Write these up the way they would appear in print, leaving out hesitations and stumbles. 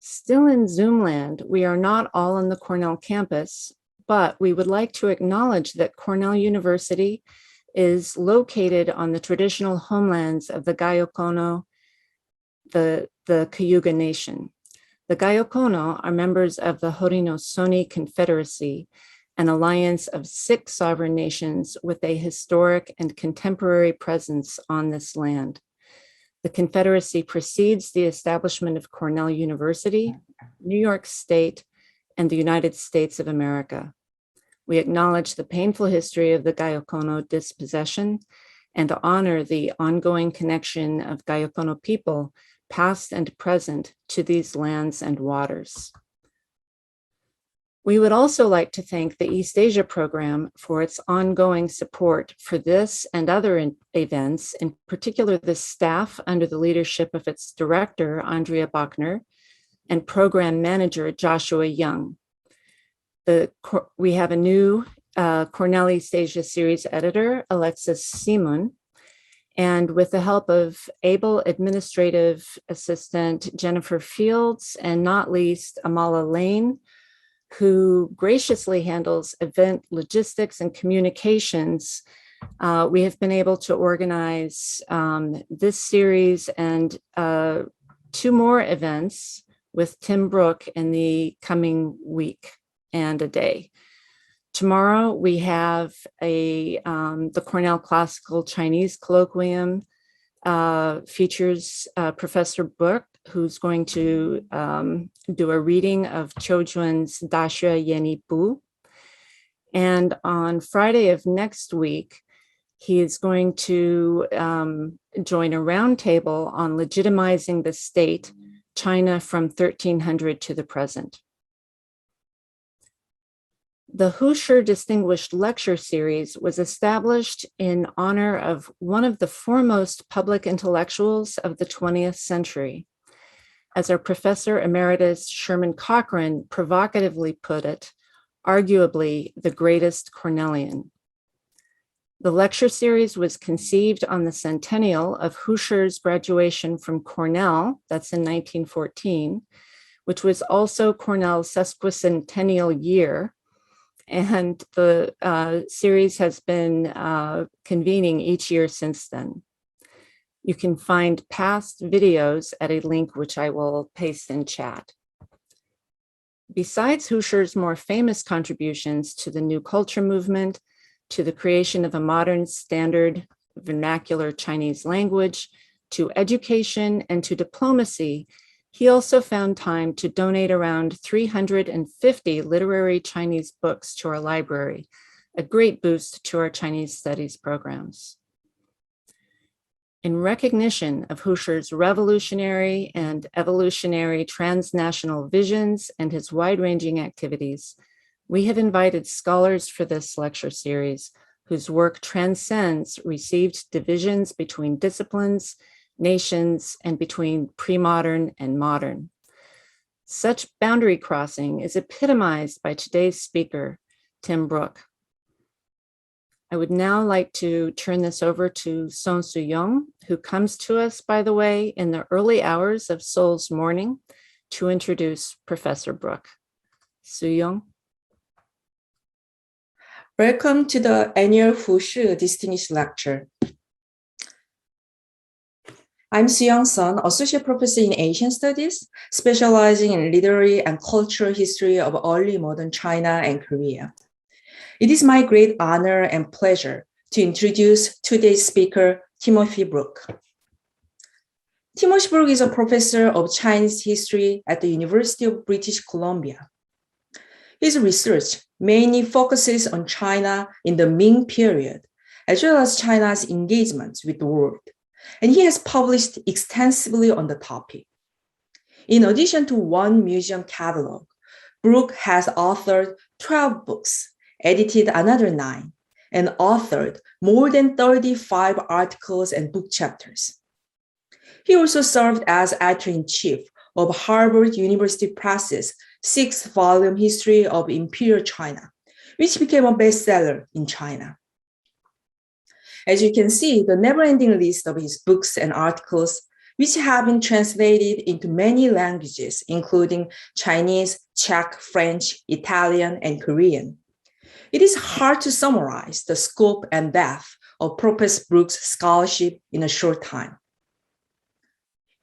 Still in Zoomland, we are not all on the Cornell campus, but we would like to acknowledge that Cornell University is located on the traditional homelands of the Gayokono, the Cayuga Nation. The Gayokono are members of the Haudenosaunee Confederacy, an alliance of 6 sovereign nations with a historic and contemporary presence on this land. The Confederacy precedes the establishment of Cornell University, New York State, and the United States of America. We acknowledge the painful history of the Gayokono dispossession and honor the ongoing connection of Gayokono people, past and present, to these lands and waters. We would also like to thank the East Asia program for its ongoing support for this and other events, in particular the staff under the leadership of its director, Andrea Bachner, and program manager, Joshua Young. We have a new Cornell East Asia series editor, Alexis Simon, and with the help of able administrative assistant Jennifer Fields, and not least Amala Lane, who graciously handles event logistics and communications, we have been able to organize this series and 2 more events with Tim Brook in the coming week and a day. Tomorrow we have the Cornell Classical Chinese Colloquium features Professor Brook, who's going to do a reading of Qiu Jun's Da Xue Yeni Bu. And on Friday of next week, he is going to join a roundtable on legitimizing the state, China from 1300 to the present. The Hoosier Distinguished Lecture Series was established in honor of one of the foremost public intellectuals of the 20th century. As our Professor Emeritus Sherman Cochran provocatively put it, arguably the greatest Cornellian. The lecture series was conceived on the centennial of Hoosier's graduation from Cornell, that's in 1914, which was also Cornell's sesquicentennial year. And the series has been convening each year since then. You can find past videos at a link which I will paste in chat. Besides Hoosier's more famous contributions to the New Culture movement, to the creation of a modern standard vernacular Chinese language, to education and to diplomacy, he also found time to donate around 350 literary Chinese books to our library, a great boost to our Chinese studies programs. In recognition of Hoosier's revolutionary and evolutionary transnational visions and his wide-ranging activities, we have invited scholars for this lecture series whose work transcends received divisions between disciplines, nations, and between pre-modern and modern. Such boundary crossing is epitomized by today's speaker, Tim Brook. I would now like to turn this over to Song Su-young, who comes to us, by the way, in the early hours of Seoul's morning, to introduce Professor Brook. Su-young. Welcome to the annual Hoosier Distinguished Lecture. I'm Su-young Sun, Associate Professor in Asian Studies, specializing in literary and cultural history of early modern China and Korea. It is my great honor and pleasure to introduce today's speaker, Timothy Brook. Timothy Brook is a professor of Chinese history at the University of British Columbia. His research mainly focuses on China in the Ming period, as well as China's engagements with the world, and he has published extensively on the topic. In addition to one museum catalog, Brook has authored 12 books, edited another 9, and authored more than 35 articles and book chapters. He also served as editor-in-chief of Harvard University Press's 6th-volume History of Imperial China, which became a bestseller in China. As you can see, the never-ending list of his books and articles which have been translated into many languages, including Chinese, Czech, French, Italian, and Korean. It is hard to summarize the scope and depth of Professor Brook's scholarship in a short time.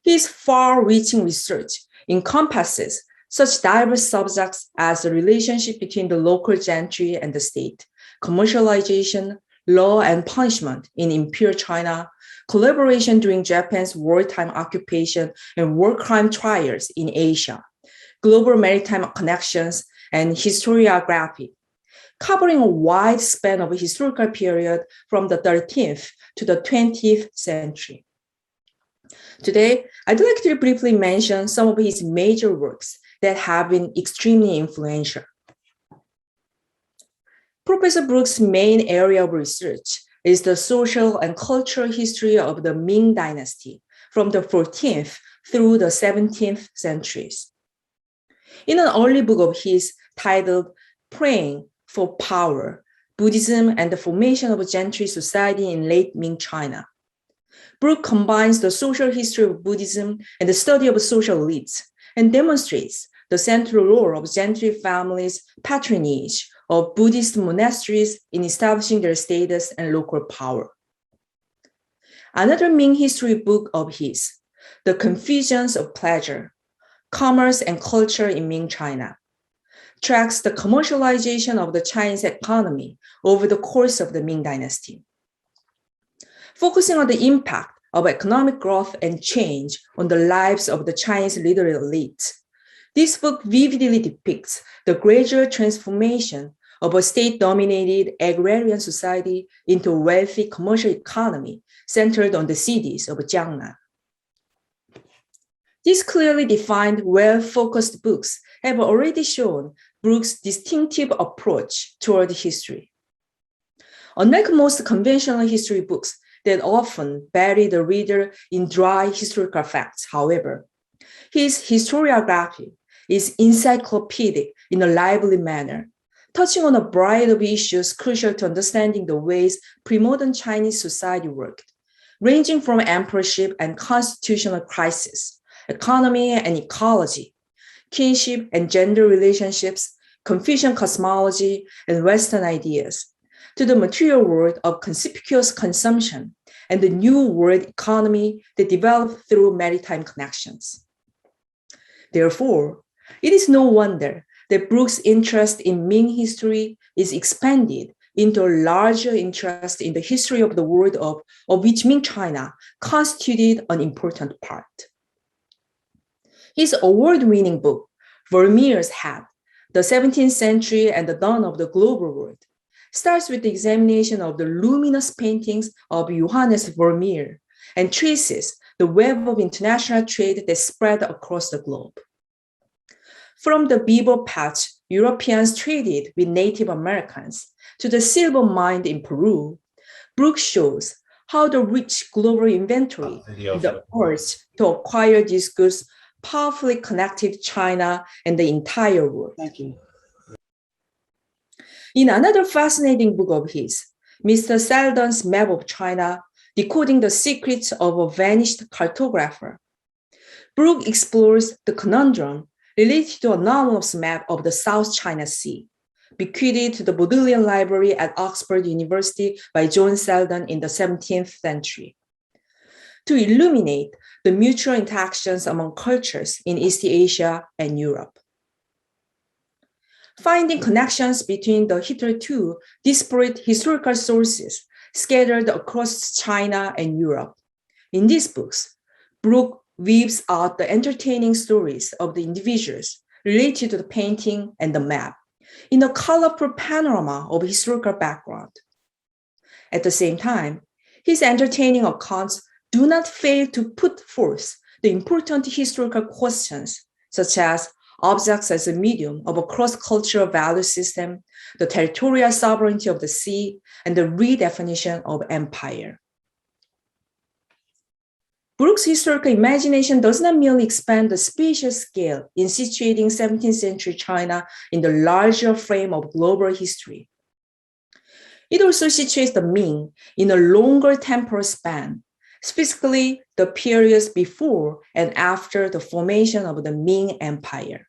His far-reaching research encompasses such diverse subjects as the relationship between the local gentry and the state, commercialization, law and punishment in imperial China, collaboration during Japan's wartime occupation and war crime trials in Asia, global maritime connections, and historiography, covering a wide span of a historical period from the 13th to the 20th century. Today, I'd like to briefly mention some of his major works that have been extremely influential. Professor Brook's main area of research is the social and cultural history of the Ming Dynasty from the 14th through the 17th centuries. In an early book of his titled Praying for Power, Buddhism and the Formation of a Gentry Society in Late Ming China, Brook combines the social history of Buddhism and the study of social elites and demonstrates the central role of gentry families' patronage of Buddhist monasteries in establishing their status and local power. Another Ming history book of his, The Confusions of Pleasure, Commerce and Culture in Ming China, tracks the commercialization of the Chinese economy over the course of the Ming Dynasty. Focusing on the impact of economic growth and change on the lives of the Chinese literary elite, this book vividly depicts the gradual transformation of a state-dominated agrarian society into a wealthy commercial economy centered on the cities of Jiangnan. These clearly defined, well-focused books have already shown Brook's distinctive approach toward history. Unlike most conventional history books that often bury the reader in dry historical facts, however, his historiography is encyclopedic in a lively manner, touching on a variety of issues crucial to understanding the ways pre-modern Chinese society worked, ranging from emperorship and constitutional crisis, economy and ecology, kinship and gender relationships, Confucian cosmology, and Western ideas, to the material world of conspicuous consumption and the new world economy that developed through maritime connections. Therefore, it is no wonder that Brook's interest in Ming history is expanded into a larger interest in the history of the world of which Ming China constituted an important part. His award-winning book, Vermeer's Hat, The 17th Century and the Dawn of the Global World, starts with the examination of the luminous paintings of Johannes Vermeer and traces the web of international trade that spread across the globe. From the beaver patch Europeans traded with Native Americans to the silver mine in Peru, Brook shows how the rich global inventory and the urge to acquire these goods powerfully connected China and the entire world. Thank you. In another fascinating book of his, Mr. Selden's Map of China, Decoding the Secrets of a Vanished Cartographer, Brook explores the conundrum related to an anomalous map of the South China Sea, bequeathed to the Bodleian Library at Oxford University by John Selden in the 17th century, to illuminate the mutual interactions among cultures in East Asia and Europe. Finding connections between the hitherto disparate historical sources scattered across China and Europe, in these books, Brook weaves out the entertaining stories of the individuals related to the painting and the map in a colorful panorama of historical background. At the same time, his entertaining accounts do not fail to put forth the important historical questions, such as objects as a medium of a cross-cultural value system, the territorial sovereignty of the sea, and the redefinition of empire. Brook's historical imagination does not merely expand the spatial scale in situating 17th century China in the larger frame of global history. It also situates the Ming in a longer temporal span, specifically the periods before and after the formation of the Ming Empire.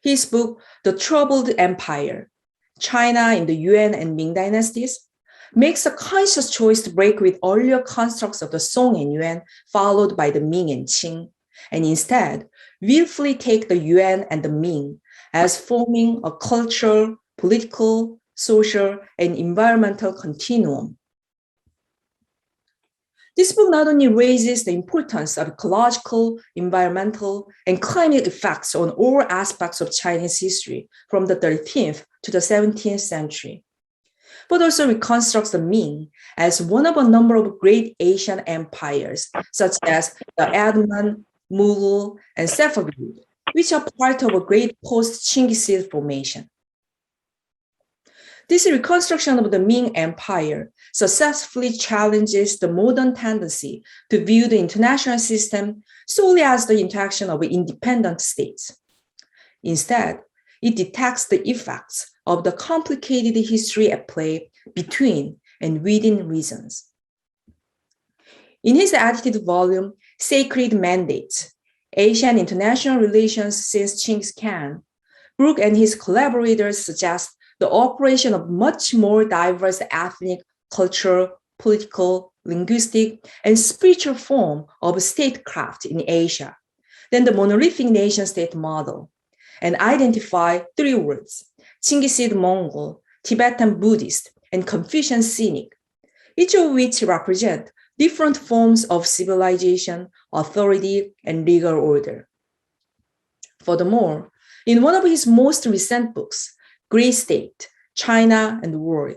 His book, The Troubled Empire, China in the Yuan and Ming Dynasties, makes a conscious choice to break with earlier constructs of the Song and Yuan, followed by the Ming and Qing, and instead willfully take the Yuan and the Ming as forming a cultural, political, social, and environmental continuum. This book not only raises the importance of ecological, environmental, and climate effects on all aspects of Chinese history from the 13th to the 17th century, but also reconstructs the Ming as one of a number of great Asian empires, such as the Ottoman, Mughal, and Safavid, which are part of a great post-Chinggis formation. This reconstruction of the Ming Empire successfully challenges the modern tendency to view the international system solely as the interaction of independent states. Instead, it detects the effects of the complicated history at play between and within regions. In his edited volume, Sacred Mandates, Asian International Relations since Genghis Khan, Brook and his collaborators suggest the operation of much more diverse ethnic, cultural, political, linguistic, and spiritual form of statecraft in Asia than the monolithic nation-state model, and identify three words: Chinggis Mongol, Tibetan Buddhist, and Confucian Cynic, each of which represent different forms of civilization, authority, and legal order. Furthermore, in one of his most recent books, Great State, China and the World,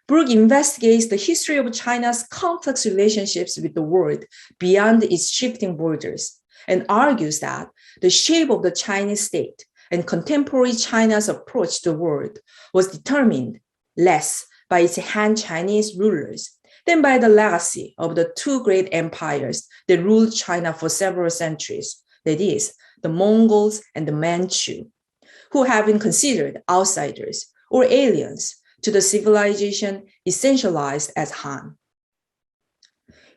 Brook investigates the history of China's complex relationships with the world beyond its shifting borders, and argues that the shape of the Chinese state and contemporary China's approach to the world was determined less by its Han Chinese rulers than by the legacy of the two great empires that ruled China for several centuries, that is, the Mongols and the Manchu, who have been considered outsiders or aliens to the civilization essentialized as Han.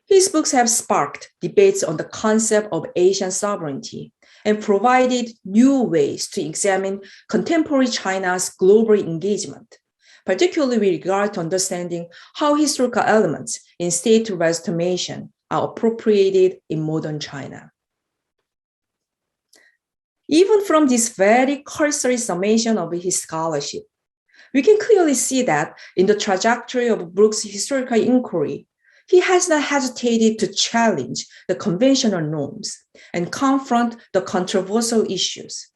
His books have sparked debates on the concept of Asian sovereignty and provided new ways to examine contemporary China's global engagement, particularly with regard to understanding how historical elements in state legitimation are appropriated in modern China. Even from this very cursory summation of his scholarship, we can clearly see that in the trajectory of Brook's historical inquiry, he has not hesitated to challenge the conventional norms and confront the controversial issues.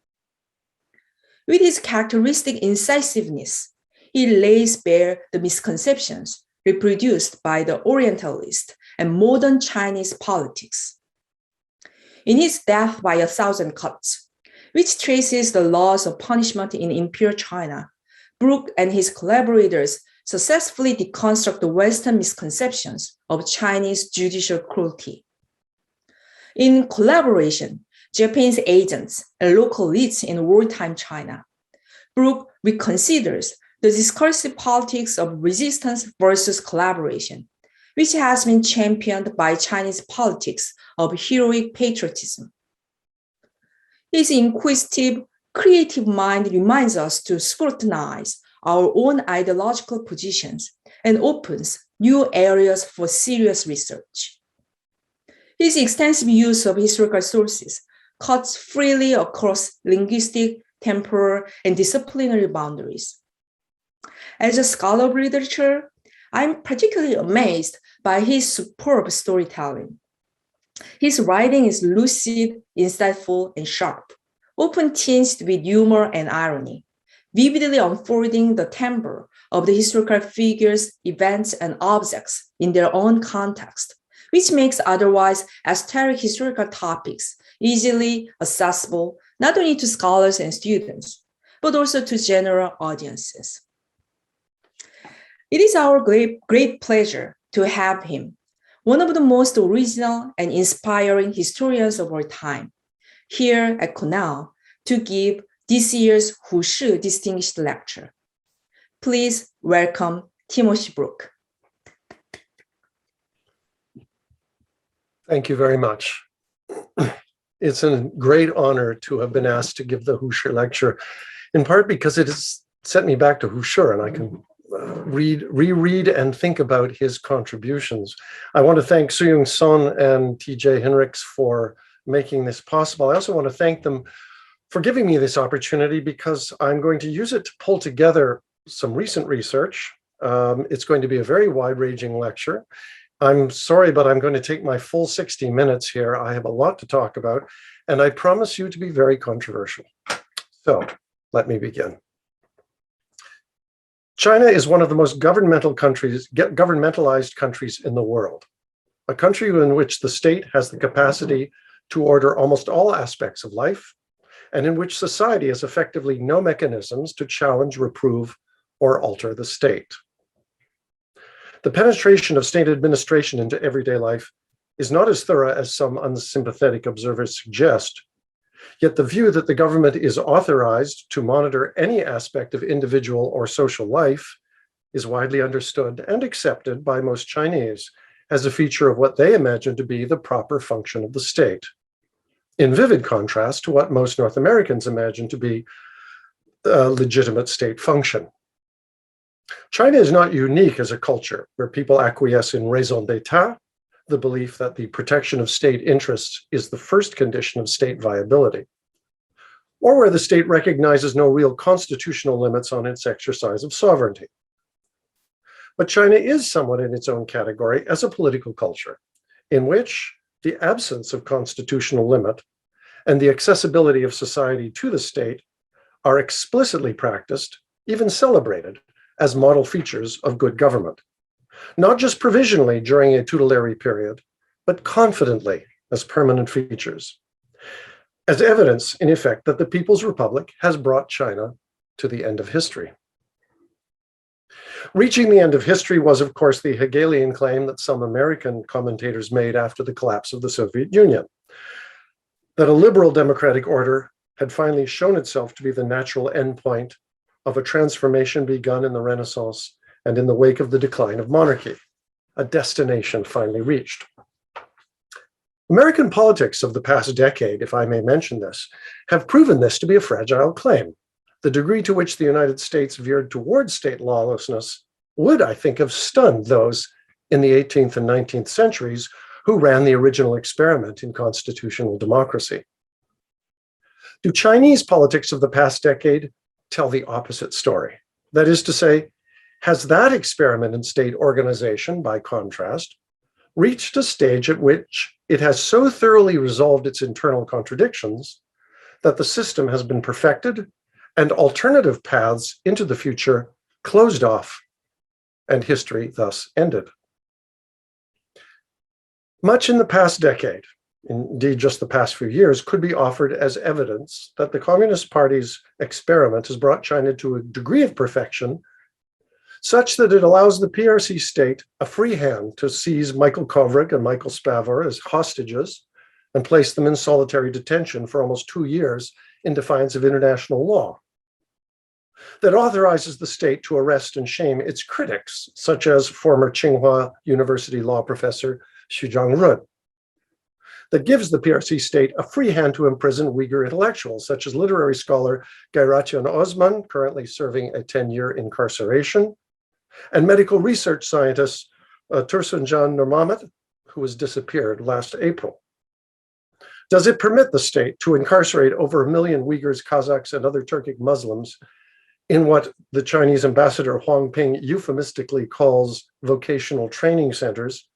With his characteristic incisiveness, he lays bare the misconceptions reproduced by the Orientalist and modern Chinese politics. In his Death by 1,000 Cuts, which traces the laws of punishment in imperial China, Brook and his collaborators successfully deconstruct the Western misconceptions of Chinese judicial cruelty. In collaboration, Japanese agents and local elites in wartime China, Brook reconsiders the discursive politics of resistance versus collaboration, which has been championed by Chinese politics of heroic patriotism. His inquisitive, creative mind reminds us to scrutinize our own ideological positions and opens new areas for serious research. His extensive use of historical sources cuts freely across linguistic, temporal, and disciplinary boundaries. As a scholar of literature, I'm particularly amazed by his superb storytelling. His writing is lucid, insightful, and sharp, often tinged with humor and irony, vividly unfolding the timbre of the historical figures, events, and objects in their own context, which makes otherwise esoteric historical topics easily accessible not only to scholars and students, but also to general audiences. It is our great pleasure to have him, one of the most original and inspiring historians of our time, here at Cornell to give this year's Shi Distinguished Lecture. Please welcome Timothy Brook. Thank you very much. It's a great honor to have been asked to give the Husher lecture, in part because it has sent me back to Husher, and I can reread and think about his contributions. I want to thank Suyung Son and TJ Hinrichs for making this possible. I also want to thank them for giving me this opportunity, because I'm going to use it to pull together some recent research. It's going to be a very wide-ranging lecture. I'm sorry, but I'm going to take my full 60 minutes here. I have a lot to talk about, and I promise you to be very controversial. So let me begin. China is one of the most governmentalized countries in the world, a country in which the state has the capacity to order almost all aspects of life, and in which society has effectively no mechanisms to challenge, reprove, or alter the state. The penetration of state administration into everyday life is not as thorough as some unsympathetic observers suggest, yet the view that the government is authorized to monitor any aspect of individual or social life is widely understood and accepted by most Chinese as a feature of what they imagine to be the proper function of the state, in vivid contrast to what most North Americans imagine to be a legitimate state function. China is not unique as a culture where people acquiesce in raison d'etat, the belief that the protection of state interests is the first condition of state viability, or where the state recognizes no real constitutional limits on its exercise of sovereignty. But China is somewhat in its own category as a political culture, in which the absence of constitutional limit and the accessibility of society to the state are explicitly practiced, even celebrated, as model features of good government, not just provisionally during a tutelary period, but confidently as permanent features, as evidence, in effect, that the People's Republic has brought China to the end of history. Reaching the end of history was, of course, the Hegelian claim that some American commentators made after the collapse of the Soviet Union, that a liberal democratic order had finally shown itself to be the natural endpoint of a transformation begun in the Renaissance and in the wake of the decline of monarchy, a destination finally reached. American politics of the past decade, if I may mention this, have proven this to be a fragile claim. The degree to which the United States veered towards state lawlessness would, I think, have stunned those in the 18th and 19th centuries who ran the original experiment in constitutional democracy. Do Chinese politics of the past decade tell the opposite story? That is to say, has that experiment in state organization, by contrast, reached a stage at which it has so thoroughly resolved its internal contradictions that the system has been perfected and alternative paths into the future closed off, and history thus ended? Much in the past decade, indeed just the past few years, could be offered as evidence that the Communist Party's experiment has brought China to a degree of perfection such that it allows the PRC state a free hand to seize Michael Kovrig and Michael Spavor as hostages and place them in solitary detention for almost 2 years in defiance of international law, that authorizes the state to arrest and shame its critics, such as former Tsinghua University law professor Xu Jiangrun, that gives the PRC state a free hand to imprison Uyghur intellectuals, such as literary scholar Gayratian Osman, currently serving a 10-year incarceration, and medical research scientist Tursunjan Nurmahmet, who was disappeared last April. Does it permit the state to incarcerate over 1 million Uyghurs, Kazakhs, and other Turkic Muslims in what the Chinese ambassador Huang Ping euphemistically calls vocational training centers,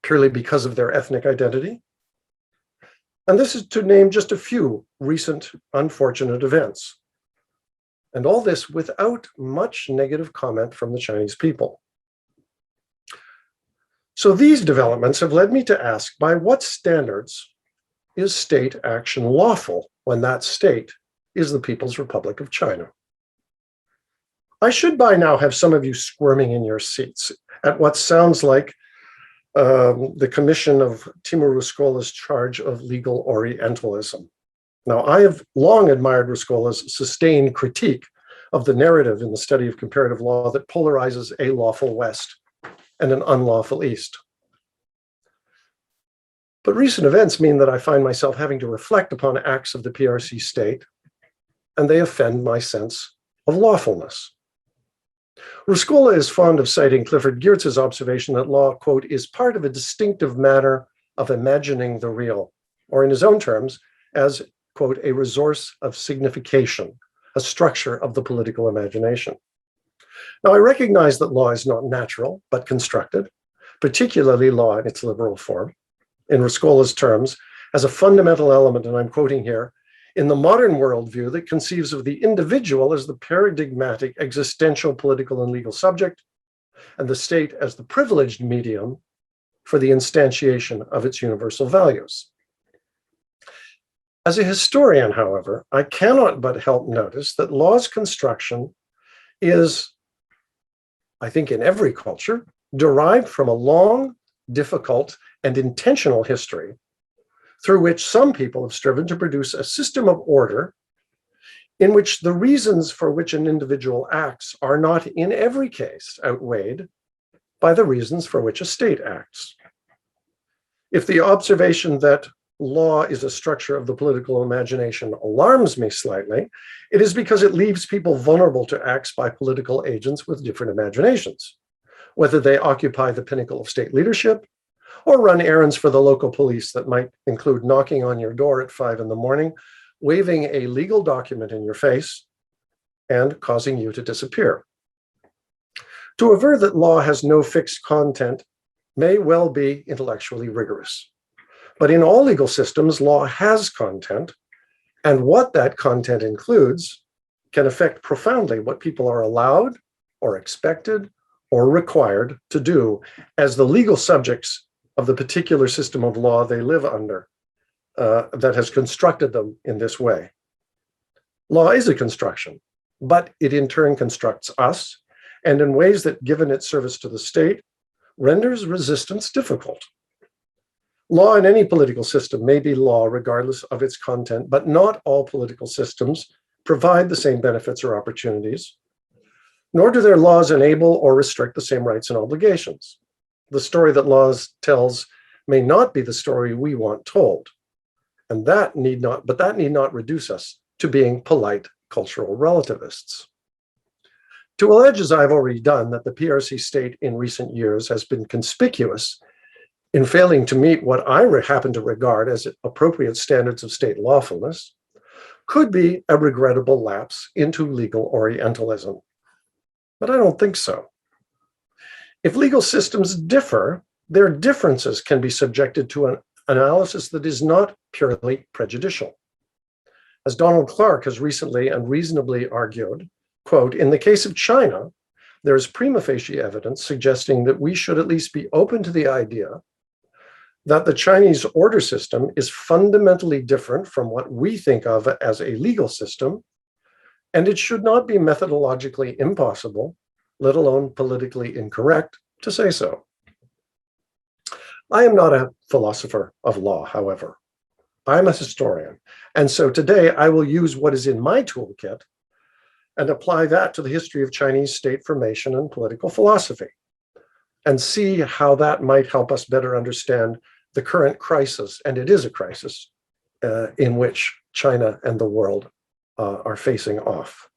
purely because of their ethnic identity? And this is to name just a few recent unfortunate events. And all this without much negative comment from the Chinese people. So these developments have led me to ask, by what standards is state action lawful when that state is the People's Republic of China? I should by now have some of you squirming in your seats at what sounds like the commission of Timur Ruskola's charge of legal Orientalism. Now, I have long admired Ruskola's sustained critique of the narrative in the study of comparative law that polarizes a lawful West and an unlawful East. But recent events mean that I find myself having to reflect upon acts of the PRC state, and they offend my sense of lawfulness. Ruscola is fond of citing Clifford Geertz's observation that law, quote, is part of a distinctive manner of imagining the real, or in his own terms, as, quote, a resource of signification, a structure of the political imagination. Now, I recognize that law is not natural, but constructed, particularly law in its liberal form, in Ruscola's terms, as a fundamental element, and I'm quoting here, in the modern worldview that conceives of the individual as the paradigmatic existential, political, and legal subject, and the state as the privileged medium for the instantiation of its universal values. As a historian, however, I cannot but help notice that law's construction is, I think in every culture, derived from a long, difficult, and intentional history through which some people have striven to produce a system of order in which the reasons for which an individual acts are not in every case outweighed by the reasons for which a state acts. If the observation that law is a structure of the political imagination alarms me slightly, it is because it leaves people vulnerable to acts by political agents with different imaginations, whether they occupy the pinnacle of state leadership or run errands for the local police that might include knocking on your door at 5 a.m, waving a legal document in your face, and causing you to disappear. To aver that law has no fixed content may well be intellectually rigorous. But in all legal systems, law has content, and what that content includes can affect profoundly what people are allowed or expected or required to do as the legal subjects of the particular system of law they live under that has constructed them in this way. Law is a construction, but it in turn constructs us, and in ways that, given its service to the state, renders resistance difficult. Law in any political system may be law regardless of its content, but not all political systems provide the same benefits or opportunities, nor do their laws enable or restrict the same rights and obligations. The story that laws tells may not be the story we want told, and that need not reduce us to being polite cultural relativists. To allege, as I've already done, that the PRC state in recent years has been conspicuous in failing to meet what I happen to regard as appropriate standards of state lawfulness could be a regrettable lapse into legal Orientalism. But I don't think so. If legal systems differ, their differences can be subjected to an analysis that is not purely prejudicial. As Donald Clark has recently and reasonably argued, quote, in the case of China, there is prima facie evidence suggesting that we should at least be open to the idea that the Chinese order system is fundamentally different from what we think of as a legal system, and it should not be methodologically impossible, let alone politically incorrect, to say so. I am not a philosopher of law, however. I'm a historian, and so today I will use what is in my toolkit and apply that to the history of Chinese state formation and political philosophy, and see how that might help us better understand the current crisis, and it is a crisis, in which China and the world are facing off.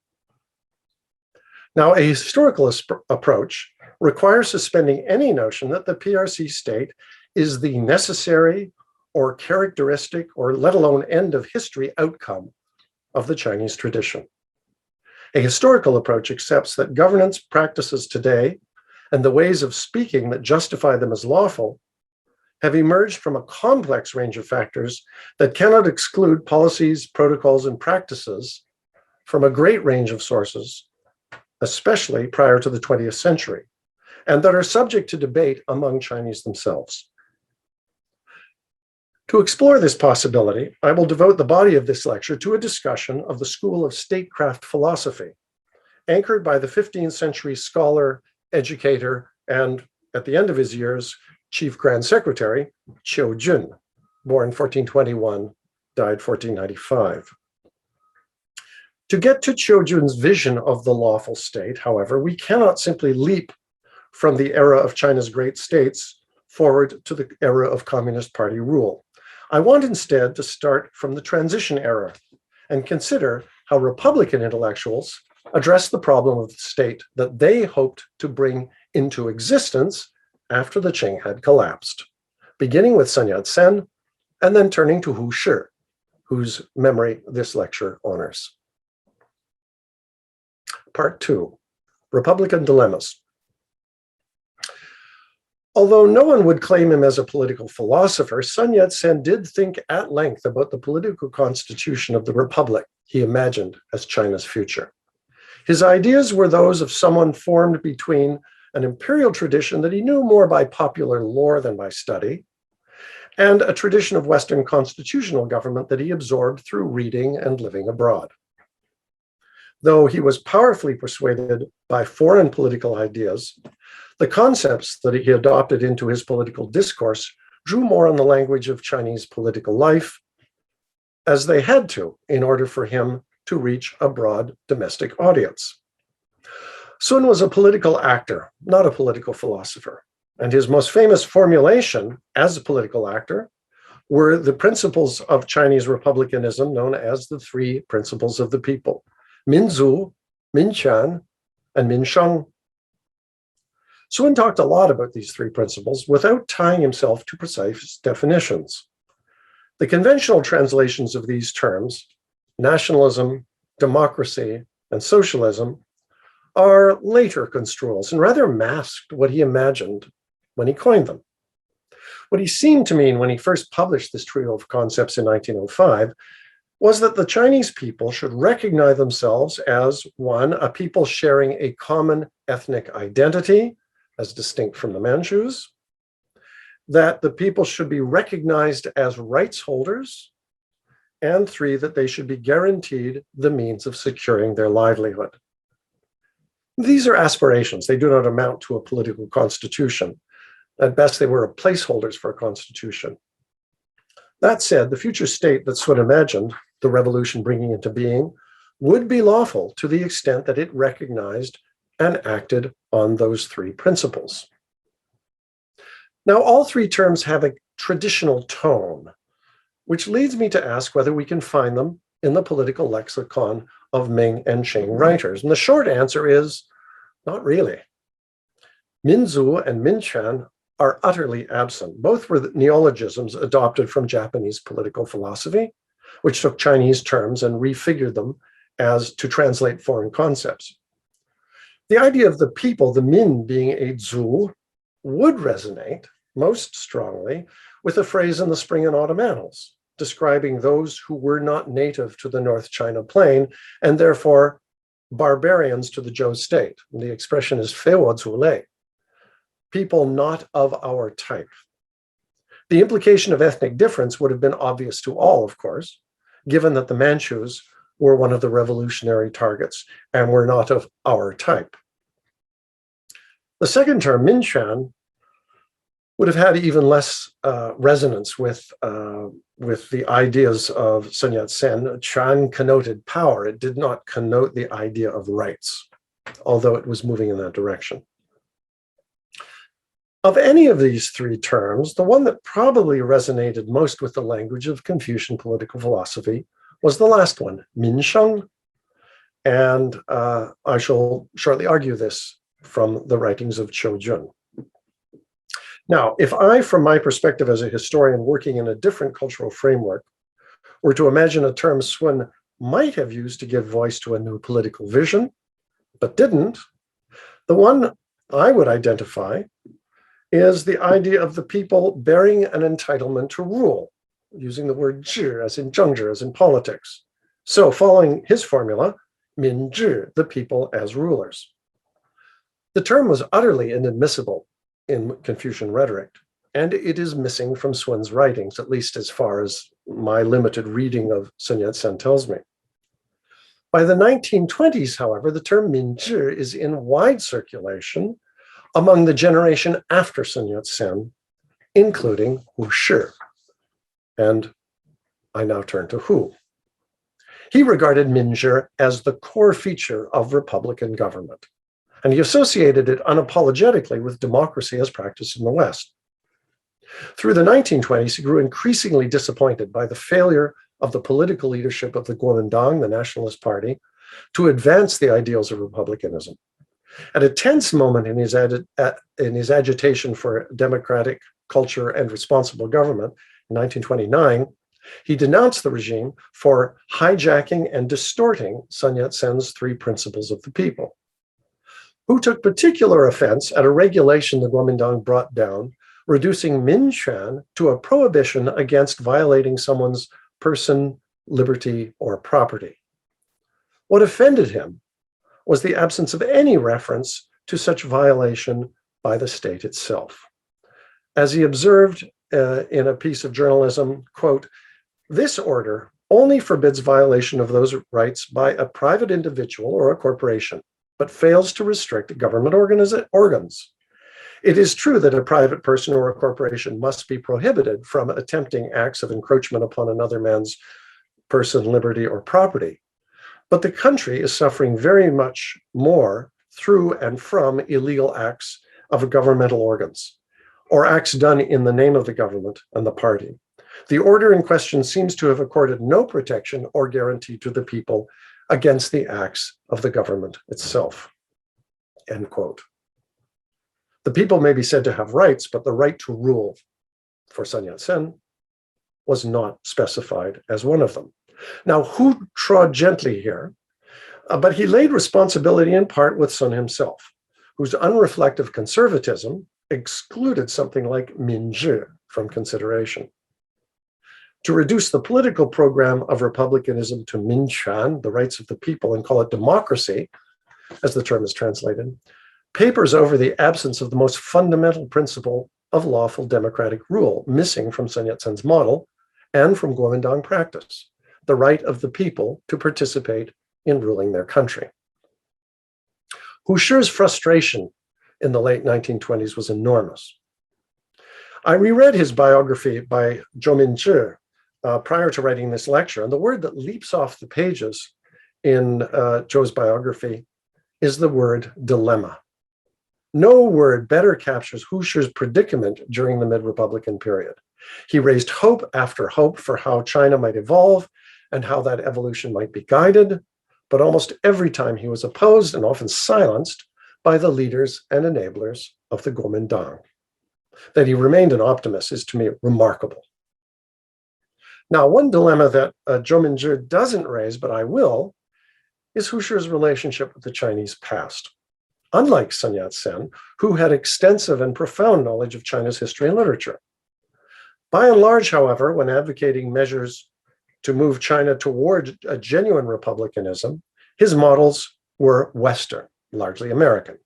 Now, a historical approach requires suspending any notion that the PRC state is the necessary or characteristic or let alone end of history outcome of the Chinese tradition. A historical approach accepts that governance practices today and the ways of speaking that justify them as lawful have emerged from a complex range of factors that cannot exclude policies, protocols, and practices from a great range of sources, especially prior to the 20th century, and that are subject to debate among Chinese themselves. To explore this possibility, I will devote the body of this lecture to a discussion of the school of statecraft philosophy, anchored by the 15th century scholar, educator, and at the end of his years, Chief Grand Secretary, Qiu Jun, born 1421, died 1495. To get to Qiu Jun's vision of the lawful state, however, we cannot simply leap from the era of China's great states forward to the era of Communist Party rule. I want instead to start from the transition era and consider how Republican intellectuals addressed the problem of the state that they hoped to bring into existence after the Qing had collapsed, beginning with Sun Yatsen and then turning to Shih, whose memory this lecture honors. Part 2, Republican Dilemmas. Although no one would claim him as a political philosopher, Sun Yat-sen did think at length about the political constitution of the republic he imagined as China's future. His ideas were those of someone formed between an imperial tradition that he knew more by popular lore than by study, and a tradition of Western constitutional government that he absorbed through reading and living abroad. Though he was powerfully persuaded by foreign political ideas, the concepts that he adopted into his political discourse drew more on the language of Chinese political life, as they had to in order for him to reach a broad domestic audience. Sun was a political actor, not a political philosopher, and his most famous formulation as a political actor were the principles of Chinese republicanism known as the three principles of the people: Minzu, Minqian, and Minsheng. Sun talked a lot about these three principles without tying himself to precise definitions. The conventional translations of these terms, nationalism, democracy, and socialism, are later construals and rather masked what he imagined when he coined them. What he seemed to mean when he first published this trio of concepts in 1905 was that the Chinese people should recognize themselves as, one, a people sharing a common ethnic identity, as distinct from the Manchus, that the people should be recognized as rights holders, and three, that they should be guaranteed the means of securing their livelihood. These are aspirations. They do not amount to a political constitution. At best, they were placeholders for a constitution. That said, the future state that Sun imagined, the revolution bringing into being, would be lawful to the extent that it recognized and acted on those three principles. Now, all three terms have a traditional tone, which leads me to ask whether we can find them in the political lexicon of Ming and Qing writers. And the short answer is not really. Minzu and Minqian are utterly absent. Both were neologisms adopted from Japanese political philosophy, which took Chinese terms and refigured them as to translate foreign concepts. The idea of the people, the Min being a Zhu, would resonate most strongly with a phrase in the Spring and Autumn Annals, describing those who were not native to the North China Plain and therefore barbarians to the Zhou state. And the expression is Feiwo Zulei, people not of our type. The implication of ethnic difference would have been obvious to all, of course, given that the Manchus were one of the revolutionary targets and were not of our type. The second term, Minqian, would have had even less resonance with the ideas of Sun Yat-sen. Quan connoted power. It did not connote the idea of rights, although it was moving in that direction. Of any of these three terms, the one that probably resonated most with the language of Confucian political philosophy was the last one, Minsheng. And I shall shortly argue this from the writings of Qiu Jun. Now, if I, from my perspective as a historian working in a different cultural framework, were to imagine a term Sun might have used to give voice to a new political vision, but didn't, the one I would identify is the idea of the people bearing an entitlement to rule, using the word zhi as in zhengzhi, as in politics. So following his formula, min zhi, the people as rulers. The term was utterly inadmissible in Confucian rhetoric, and it is missing from Sun's writings, at least as far as my limited reading of Sun Yat-sen tells me. By the 1920s, however, the term minzhi is in wide circulation among the generation after Sun Yat-sen, including Shih. And I now turn to Hu. He regarded minzhi as the core feature of Republican government, and he associated it unapologetically with democracy as practiced in the West. Through the 1920s, he grew increasingly disappointed by the failure of the political leadership of the Kuomintang, the Nationalist Party, to advance the ideals of republicanism. At a tense moment in his agitation for democratic culture and responsible government in 1929, he denounced the regime for hijacking and distorting Sun Yat-sen's three principles of the people. Who took particular offense at a regulation the Kuomintang brought down, reducing minquan to a prohibition against violating someone's person, liberty, or property. What offended him was the absence of any reference to such violation by the state itself. As he observed in a piece of journalism, quote, "This order only forbids violation of those rights by a private individual or a corporation, but fails to restrict government organs. It is true that a private person or a corporation must be prohibited from attempting acts of encroachment upon another man's person, liberty, or property. But the country is suffering very much more through and from illegal acts of governmental organs, or acts done in the name of the government and the party. The order in question seems to have accorded no protection or guarantee to the people against the acts of the government itself." End quote. The people may be said to have rights, but the right to rule for Sun Yat-sen was not specified as one of them. Now, Hu trod gently here, but he laid responsibility in part with Sun himself, whose unreflective conservatism excluded something like minzhi from consideration. To reduce the political program of republicanism to minquan, the rights of the people, and call it democracy, as the term is translated, papers over the absence of the most fundamental principle of lawful democratic rule, missing from Sun Yat-sen's model and from Kuomintang practice, the right of the people to participate in ruling their country. Hu Shi's frustration in the late 1920s was enormous. I reread his biography by Zhou Minzhi prior to writing this lecture, and the word that leaps off the pages in Zhou's biography is the word dilemma. No word better captures Hu Shi's predicament during the mid-Republican period. He raised hope after hope for how China might evolve and how that evolution might be guided, but almost every time he was opposed and often silenced by the leaders and enablers of the Kuomintang. That he remained an optimist is, to me, remarkable. Now, one dilemma that Zhou Minzhi doesn't raise, but I will, is Hu Shi's relationship with the Chinese past. Unlike Sun Yat-sen, who had extensive and profound knowledge of China's history and literature. By and large, however, when advocating measures to move China toward a genuine republicanism, his models were Western, largely American,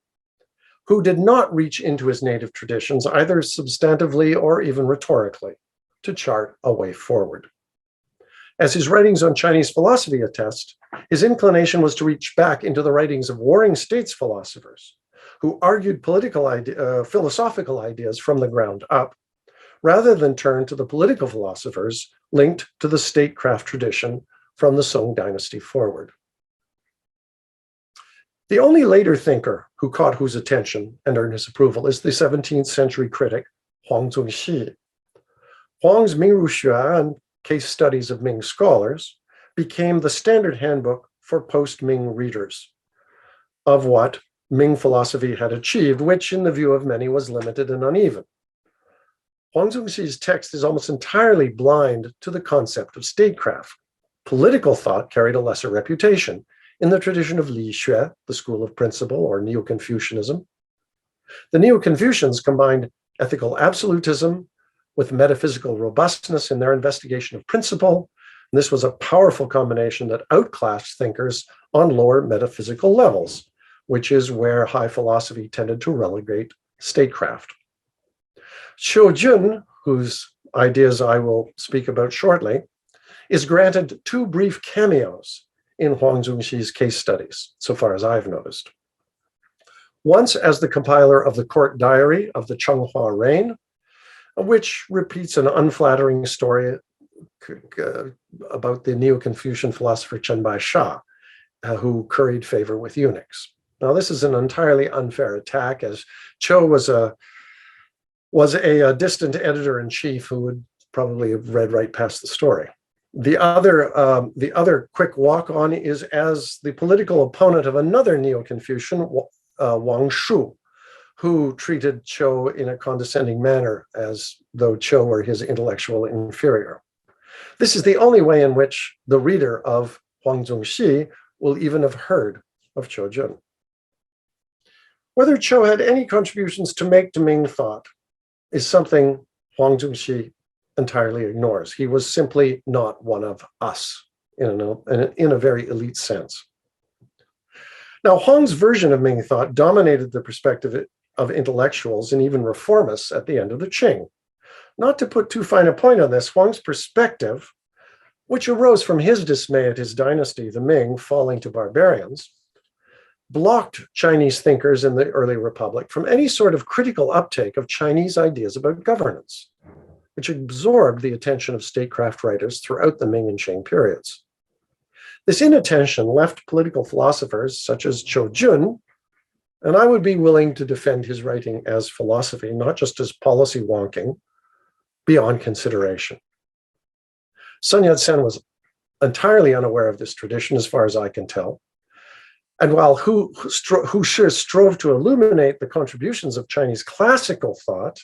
who did not reach into his native traditions, either substantively or even rhetorically, to chart a way forward. As his writings on Chinese philosophy attest, his inclination was to reach back into the writings of warring states philosophers who argued philosophical ideas from the ground up, rather than turn to the political philosophers linked to the statecraft tradition from the Song dynasty forward. The only later thinker who caught Hu's attention and earned his approval is the 17th century critic Huang Zongxi. Huang's Mingru Xue and Case Studies of Ming Scholars became the standard handbook for post-Ming readers of what Ming philosophy had achieved, which in the view of many was limited and uneven. Huang Zongxi's text is almost entirely blind to the concept of statecraft. Political thought carried a lesser reputation in the tradition of Li Xue, the school of principle, or Neo-Confucianism. The Neo-Confucians combined ethical absolutism with metaphysical robustness in their investigation of principle. And this was a powerful combination that outclassed thinkers on lower metaphysical levels, which is where high philosophy tended to relegate statecraft. Qiu Jun, whose ideas I will speak about shortly, is granted 2 brief cameos in Huang Zongxi's case studies, so far as I've noticed. Once as the compiler of the court diary of the Chenghua reign, which repeats an unflattering story about the Neo-Confucian philosopher Chen Baisha, who curried favor with eunuchs. Now, this is an entirely unfair attack, as Qiu was a was a distant editor-in-chief who would probably have read right past the story. The other quick walk-on is as the political opponent of another Neo-Confucian, Wang Shu, who treated Qiu in a condescending manner as though Qiu were his intellectual inferior. This is the only way in which the reader of Huang Zongxi will even have heard of Qiu Jun. Whether Qiu had any contributions to make to Ming thought is something Huang Zongxi entirely ignores. He was simply not one of us in a very elite sense. Now, Huang's version of Ming thought dominated the perspective of intellectuals and even reformists at the end of the Qing. Not to put too fine a point on this, Huang's perspective, which arose from his dismay at his dynasty, the Ming, falling to barbarians, blocked Chinese thinkers in the early republic from any sort of critical uptake of Chinese ideas about governance, which absorbed the attention of statecraft writers throughout the Ming and Qing periods. This inattention left political philosophers such as Qiu Jun, and I would be willing to defend his writing as philosophy, not just as policy wonking, beyond consideration. Sun Yatsen was entirely unaware of this tradition, as far as I can tell. And while Hu sure strove to illuminate the contributions of Chinese classical thought,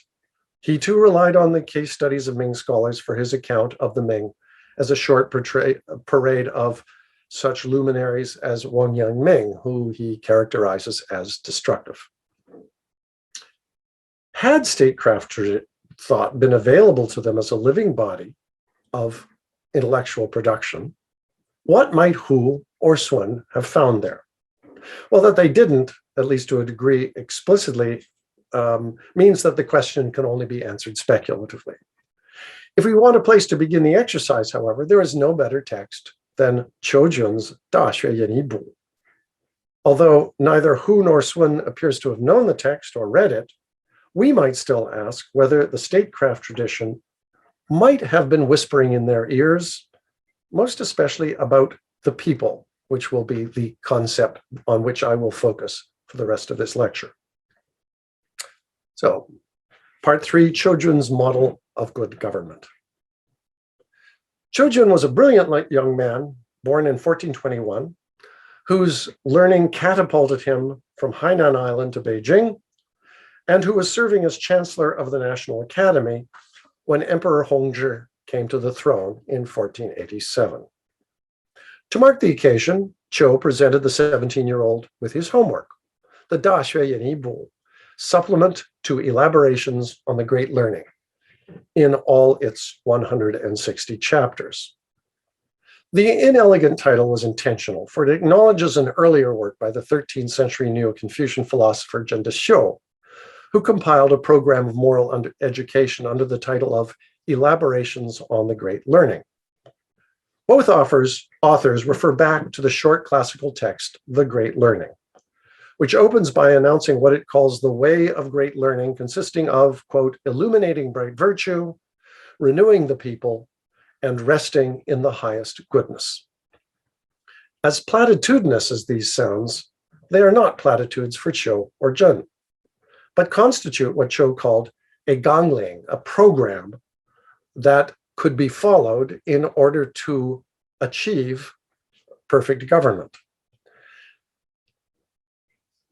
he too relied on the case studies of Ming scholars for his account of the Ming as a short parade of such luminaries as Wang Yangming, who he characterizes as destructive. Had statecraft thought been available to them as a living body of intellectual production, what might Hu or Sun have found there? Well, that they didn't, at least to a degree explicitly, means that the question can only be answered speculatively. If we want a place to begin the exercise, however, there is no better text than Qiu Jun's Da Xue Yan Yi Bu. Although neither Hu nor Sun appears to have known the text or read it, we might still ask whether the statecraft tradition might have been whispering in their ears, most especially about the people, which will be the concept on which I will focus for the rest of this lecture. So, part 3, Qiu Jun's model of good government. Qiu Jun was a brilliant young man, born in 1421, whose learning catapulted him from Hainan Island to Beijing, and who was serving as chancellor of the National Academy when Emperor Hongzhi came to the throne in 1487. To mark the occasion, Qiu presented the 17-year-old with his homework, the Da Xue Yan Yi Bu, supplement to elaborations on the Great Learning, in all its 160 chapters. The inelegant title was intentional, for it acknowledges an earlier work by the 13th century Neo-Confucian philosopher Zhen Dexiu, who compiled a program of moral education under the title of Elaborations on the Great Learning. Both authors refer back to the short classical text, The Great Learning, which opens by announcing what it calls the way of great learning, consisting of, quote, illuminating bright virtue, renewing the people, and resting in the highest goodness. As platitudinous as these sounds, they are not platitudes for Qiu or Jun, but constitute what Qiu called a gangling, a program that could be followed in order to achieve perfect government.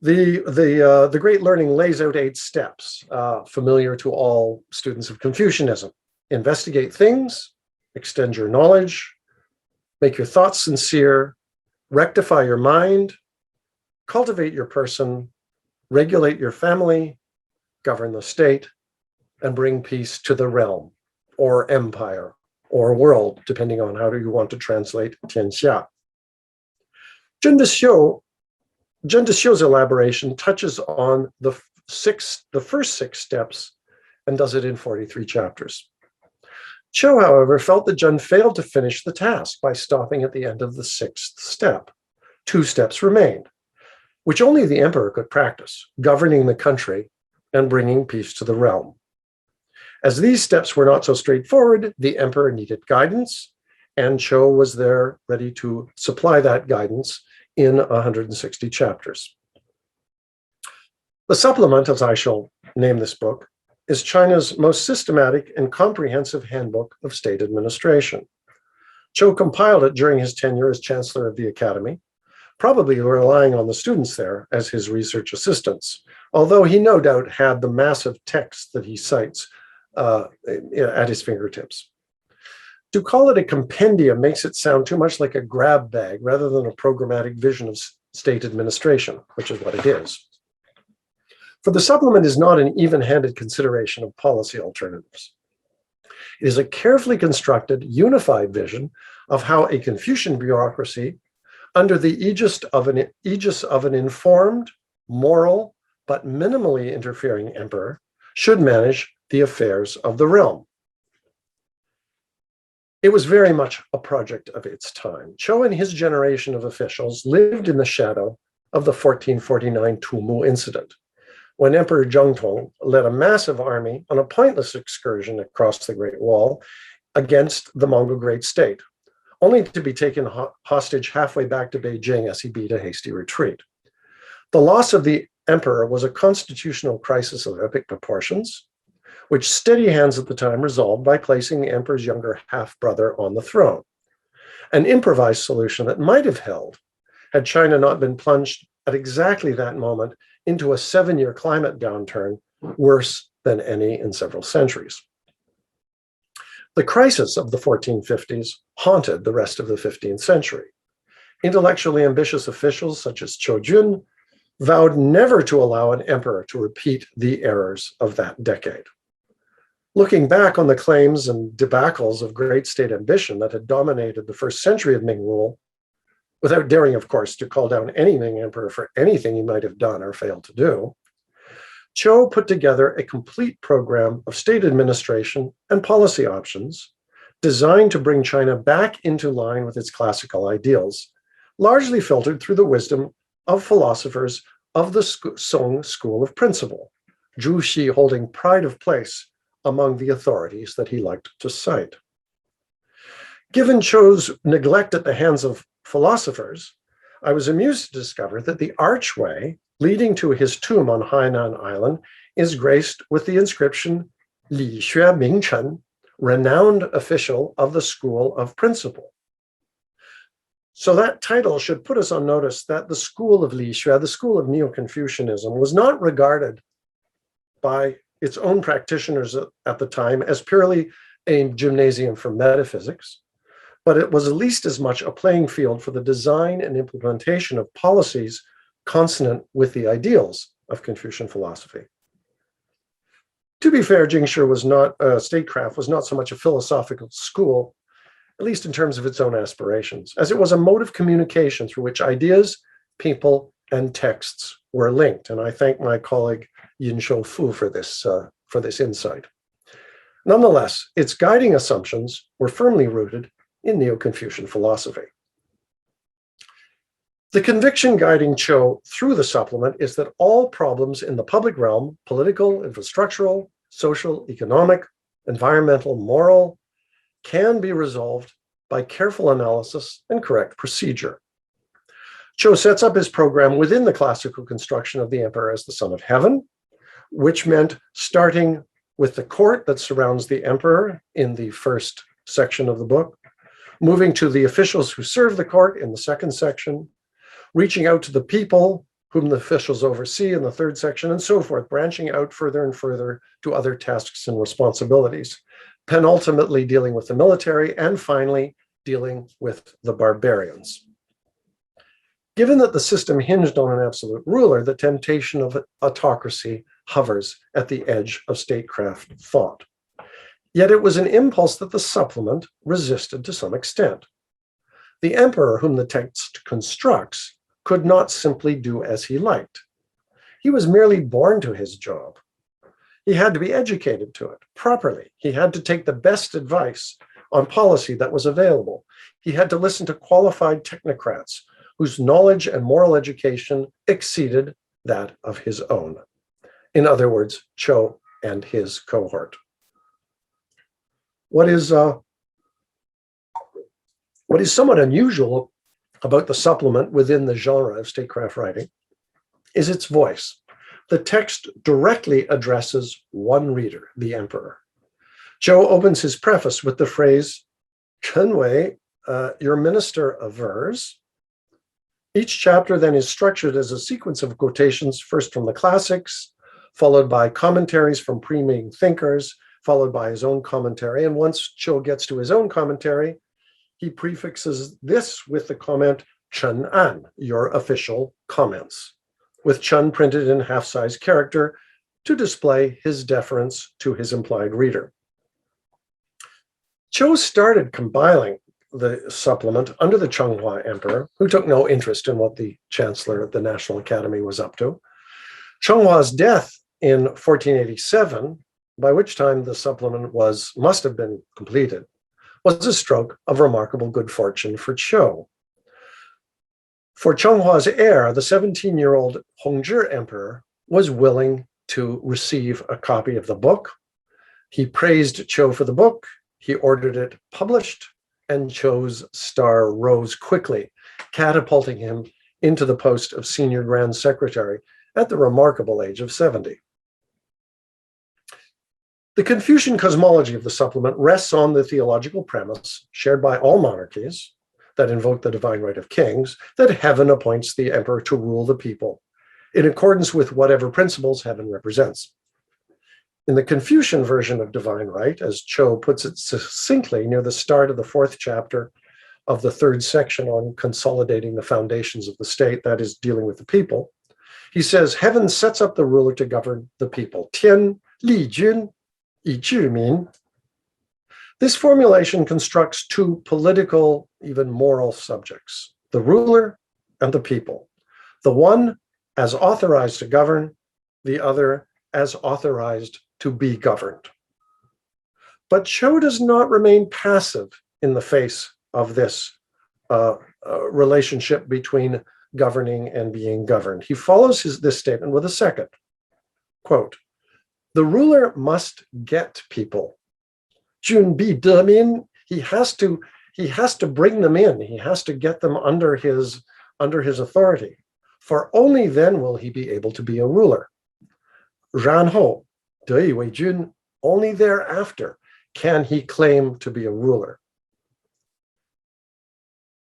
The Great Learning lays out 8 steps, familiar to all students of Confucianism. Investigate things, extend your knowledge, make your thoughts sincere, rectify your mind, cultivate your person, regulate your family, govern the state, and bring peace to the realm, or empire, or world, depending on how you want to translate tianxia. Zhen Dexiu's elaboration touches on the first 6 steps and does it in 43 chapters. Qiu, however, felt that Zhen failed to finish the task by stopping at the end of the 6th step. 2 steps remained, which only the emperor could practice, governing the country and bringing peace to the realm. As these steps were not so straightforward, the emperor needed guidance, and Qiu was there ready to supply that guidance in 160 chapters. The supplement, as I shall name this book, is China's most systematic and comprehensive handbook of state administration. Qiu compiled it during his tenure as chancellor of the academy, probably relying on the students there as his research assistants, although he no doubt had the massive text that he cites at his fingertips. To call it a compendium makes it sound too much like a grab bag rather than a programmatic vision of state administration, which is what it is. For the supplement is not an even-handed consideration of policy alternatives. It is a carefully constructed, unified vision of how a Confucian bureaucracy, under the aegis of an informed, moral, but minimally interfering emperor, should manage the affairs of the realm. It was very much a project of its time. Qiu and his generation of officials lived in the shadow of the 1449 Tumu incident, when Emperor Zhengtong led a massive army on a pointless excursion across the Great Wall against the Mongol Great State, only to be taken hostage halfway back to Beijing as he beat a hasty retreat. The loss of the emperor was a constitutional crisis of epic proportions, which steady hands at the time resolved by placing the emperor's younger half-brother on the throne. An improvised solution that might have held had China not been plunged at exactly that moment into a 7-year climate downturn, worse than any in several centuries. The crisis of the 1450s haunted the rest of the 15th century. Intellectually ambitious officials such as Qiu Jun vowed never to allow an emperor to repeat the errors of that decade. Looking back on the claims and debacles of great state ambition that had dominated the first century of Ming rule, without daring, of course, to call down any Ming emperor for anything he might have done or failed to do, Qiu put together a complete program of state administration and policy options designed to bring China back into line with its classical ideals, largely filtered through the wisdom of philosophers of the Song school of principle, Zhu Xi holding pride of place among the authorities that he liked to cite. Given Qiu's neglect at the hands of philosophers, I was amused to discover that the archway leading to his tomb on Hainan Island is graced with the inscription Li Xue Ming Chen, renowned official of the school of principle. So that title should put us on notice that the school of Li Xue, the school of Neo-Confucianism, was not regarded by its own practitioners at the time as purely a gymnasium for metaphysics, but it was at least as much a playing field for the design and implementation of policies consonant with the ideals of Confucian philosophy. To be fair, Jingshi was not, Statecraft was not so much a philosophical school, at least in terms of its own aspirations, as it was a mode of communication through which ideas, people, and texts were linked. And I thank my colleague Yin Shou Fu for this insight. Nonetheless, its guiding assumptions were firmly rooted in Neo-Confucian philosophy. The conviction guiding Qiu through the supplement is that all problems in the public realm, political, infrastructural, social, economic, environmental, moral, can be resolved by careful analysis and correct procedure. Qiu sets up his program within the classical construction of the emperor as the son of heaven, which meant starting with the court that surrounds the emperor in the first section of the book, moving to the officials who serve the court in the second section, reaching out to the people whom the officials oversee in the third section, and so forth, branching out further and further to other tasks and responsibilities, penultimately dealing with the military, and finally dealing with the barbarians. Given that the system hinged on an absolute ruler, the temptation of autocracy hovers at the edge of statecraft thought. Yet it was an impulse that the supplement resisted to some extent. The emperor whom the text constructs could not simply do as he liked. He was merely born to his job. He had to be educated to it properly. He had to take the best advice on policy that was available. He had to listen to qualified technocrats whose knowledge and moral education exceeded that of his own. In other words, Qiu and his cohort. What is somewhat unusual about the supplement within the genre of statecraft writing is its voice, the text directly addresses one reader, the emperor. Qiu opens his preface with the phrase, "Chen Wei, your minister avers." Each chapter then is structured as a sequence of quotations, first from the classics, followed by commentaries from pre-Ming thinkers, followed by his own commentary. And once Qiu gets to his own commentary, he prefixes this with the comment, "Chen An, your official comments," with Chen printed in half-size character to display his deference to his implied reader. Qiu started compiling the supplement under the Chenghua emperor, who took no interest in what the chancellor of the National Academy was up to. Chenghua's death in 1487, by which time the supplement must have been completed, was a stroke of remarkable good fortune for Qiu. For Chenghua's heir, the 17-year-old Hongzhi emperor was willing to receive a copy of the book. He praised Qiu for the book. He ordered it published, and Qiu's star rose quickly, catapulting him into the post of senior grand secretary at the remarkable age of 70. The Confucian cosmology of the supplement rests on the theological premise, shared by all monarchies, that invoke the divine right of kings, that heaven appoints the emperor to rule the people in accordance with whatever principles heaven represents. In the Confucian version of divine right, as Qiu puts it succinctly near the start of the 4th chapter of the 3rd section on consolidating the foundations of the state, that is, dealing with the people, he says, heaven sets up the ruler to govern the people. Tian li jun yi zhi min. This formulation constructs two political, even moral subjects, the ruler and the people. The one as authorized to govern, the other as authorized to be governed. But Qiu does not remain passive in the face of this relationship between governing and being governed. He follows this statement with a second quote, "The ruler must get people. Jun bi de min, he has to bring them in. He has to get them under his authority. For only then will he be able to be a ruler. Ran ho, de yi wei jun, only thereafter can he claim to be a ruler."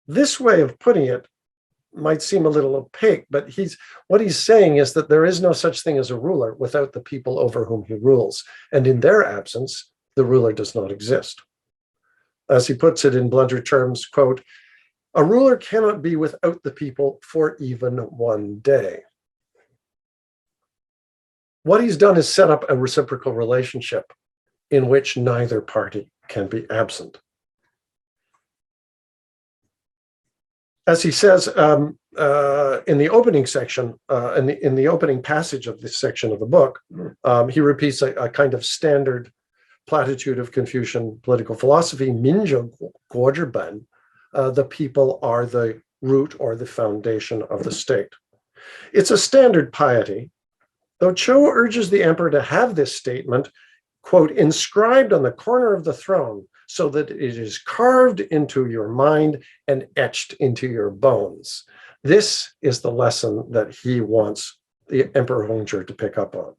This way of putting it might seem a little opaque, but what he's saying is that there is no such thing as a ruler without the people over whom he rules. And in their absence, the ruler does not exist. As he puts it in blunter terms, quote, "A ruler cannot be without the people for even one day." What he's done is set up a reciprocal relationship in which neither party can be absent. As he says in the opening section, in the opening passage of this section of the book, he repeats a kind of standard platitude of Confucian political philosophy, "Minzhe guozhi ben," the people are the root or the foundation of the state. It's a standard piety, though Qiu urges the emperor to have this statement, quote, "inscribed on the corner of the throne so that it is carved into your mind and etched into your bones." This is the lesson that he wants the Emperor Hongzhi to pick up on.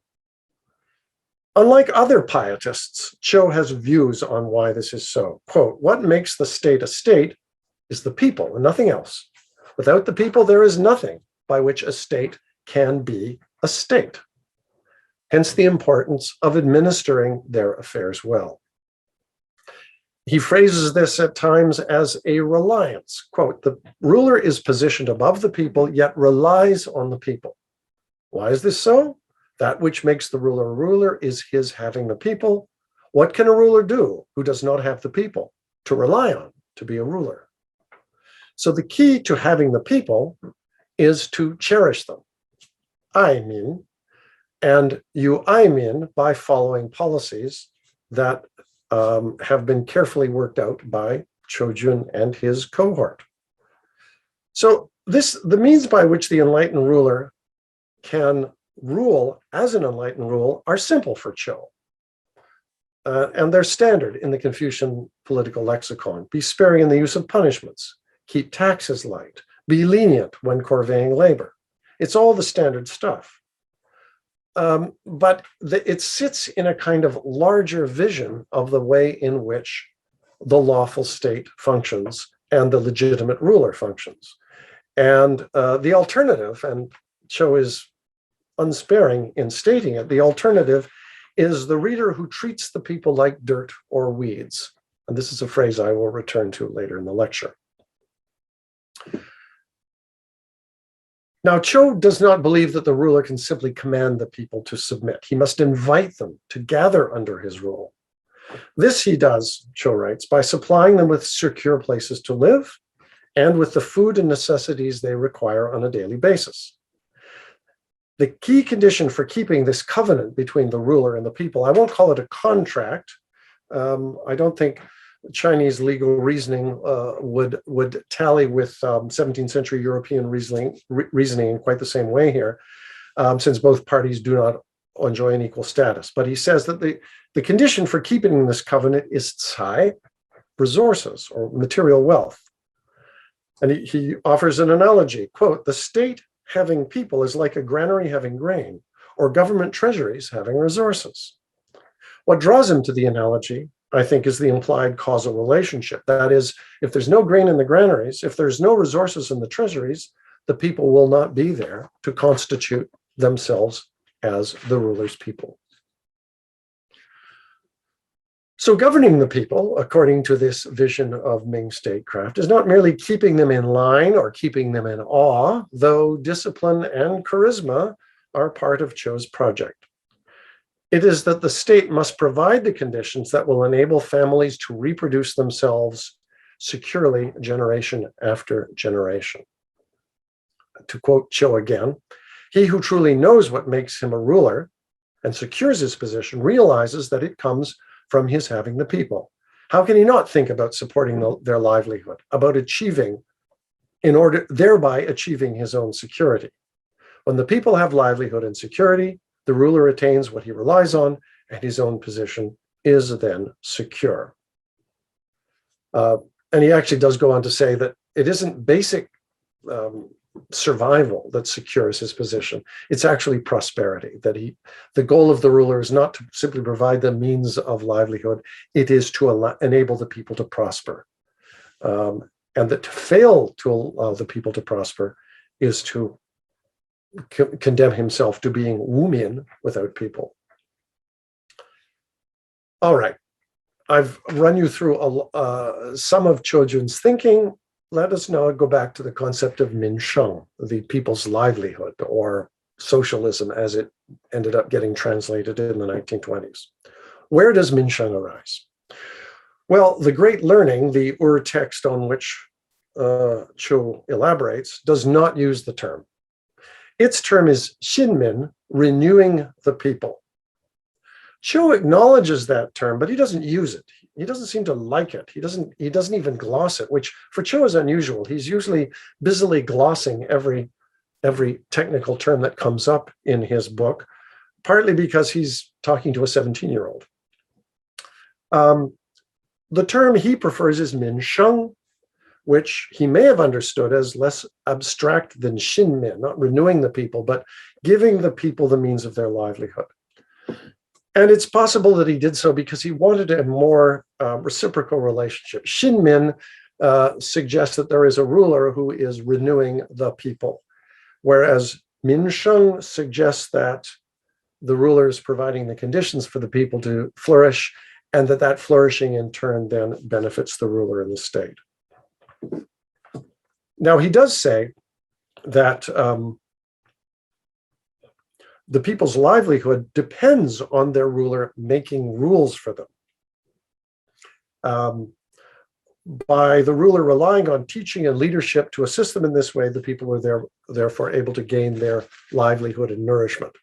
Unlike other pietists, Qiu has views on why this is so. Quote, "What makes the state a state is the people and nothing else. Without the people, there is nothing by which a state can be a state. Hence the importance of administering their affairs well." He phrases this at times as a reliance. Quote, "The ruler is positioned above the people, yet relies on the people. Why is this so? That which makes the ruler a ruler is his having the people. What can a ruler do who does not have the people to rely on to be a ruler? So the key to having the people is to cherish them. I mean, and you I mean by following policies that have been carefully worked out by Qiu Jun and his cohort. So the means by which the enlightened ruler can rule as an enlightened rule are simple for Qiu. And they're standard in the Confucian political lexicon. Be sparing in the use of punishments, keep taxes light, be lenient when corveying labor. It's all the standard stuff. it sits in a kind of larger vision of the way in which the lawful state functions and the legitimate ruler functions. And the alternative, and Qiu is unsparing in stating it, the alternative is the reader who treats the people like dirt or weeds. And this is a phrase I will return to later in the lecture. Now, Qiu does not believe that the ruler can simply command the people to submit. He must invite them to gather under his rule. This he does, Qiu writes, by supplying them with secure places to live and with the food and necessities they require on a daily basis. The key condition for keeping this covenant between the ruler and the people, I won't call it a contract. I don't think Chinese legal reasoning would tally with 17th century European reasoning in quite the same way here, since both parties do not enjoy an equal status. But he says that the condition for keeping this covenant is cai, resources or material wealth. And he offers an analogy, quote, the state having people is like a granary having grain, or government treasuries having resources. What draws him to the analogy, I think, is the implied causal relationship. That is, if there's no grain in the granaries, if there's no resources in the treasuries, the people will not be there to constitute themselves as the ruler's people. So governing the people, according to this vision of Ming statecraft, is not merely keeping them in line or keeping them in awe, though discipline and charisma are part of Qiu's project. It is that the state must provide the conditions that will enable families to reproduce themselves securely generation after generation. To quote Qiu again, he who truly knows what makes him a ruler and secures his position realizes that it comes from his having the people. How can he not think about supporting their livelihood, about achieving, thereby achieving his own security? When the people have livelihood and security, the ruler attains what he relies on, and his own position is then secure. And he actually does go on to say that it isn't basic survival that secures his position. It's actually prosperity, that the goal of the ruler is not to simply provide the means of livelihood, it is to enable the people to prosper. And that to fail to allow the people to prosper is to condemn himself to being wumin without people. All right, I've run you through some of Qiu Jun's thinking. Let us now go back to the concept of minsheng, the people's livelihood, or socialism as it ended up getting translated in the 1920s. Where does minsheng arise? Well, the great learning, the text on which Qiu elaborates, does not use the term. Its term is xinmin, renewing the people. Qiu acknowledges that term, but he doesn't use it. He doesn't seem to like it. He doesn't even gloss it, which for Qiu is unusual. He's usually busily glossing every technical term that comes up in his book, partly because he's talking to a 17-year-old. The term he prefers is minsheng, which he may have understood as less abstract than xinmin, not renewing the people, but giving the people the means of their livelihood. And it's possible that he did so because he wanted a more reciprocal relationship. Xinmin suggests that there is a ruler who is renewing the people, whereas minsheng suggests that the ruler is providing the conditions for the people to flourish, and that flourishing in turn then benefits the ruler and the state. Now, he does say that the people's livelihood depends on their ruler making rules for them. By the ruler relying on teaching and leadership to assist them in this way, the people are therefore able to gain their livelihood and nourishment.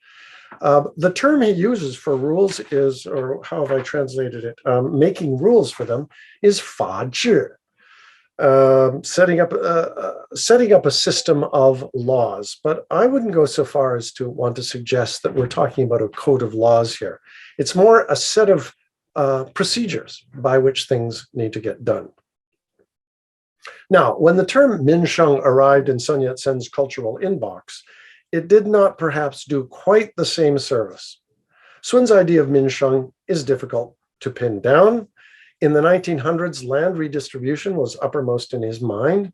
The term he uses for rules is, or how have I translated it, making rules for them, is fa zhi. Setting up a system of laws, but I wouldn't go so far as to want to suggest that we're talking about a code of laws here. It's more a set of procedures by which things need to get done. Now, when the term minsheng arrived in Sun Yatsen's cultural inbox, it did not perhaps do quite the same service. Sun's idea of Minsheng is difficult to pin down. In the 1900s, land redistribution was uppermost in his mind.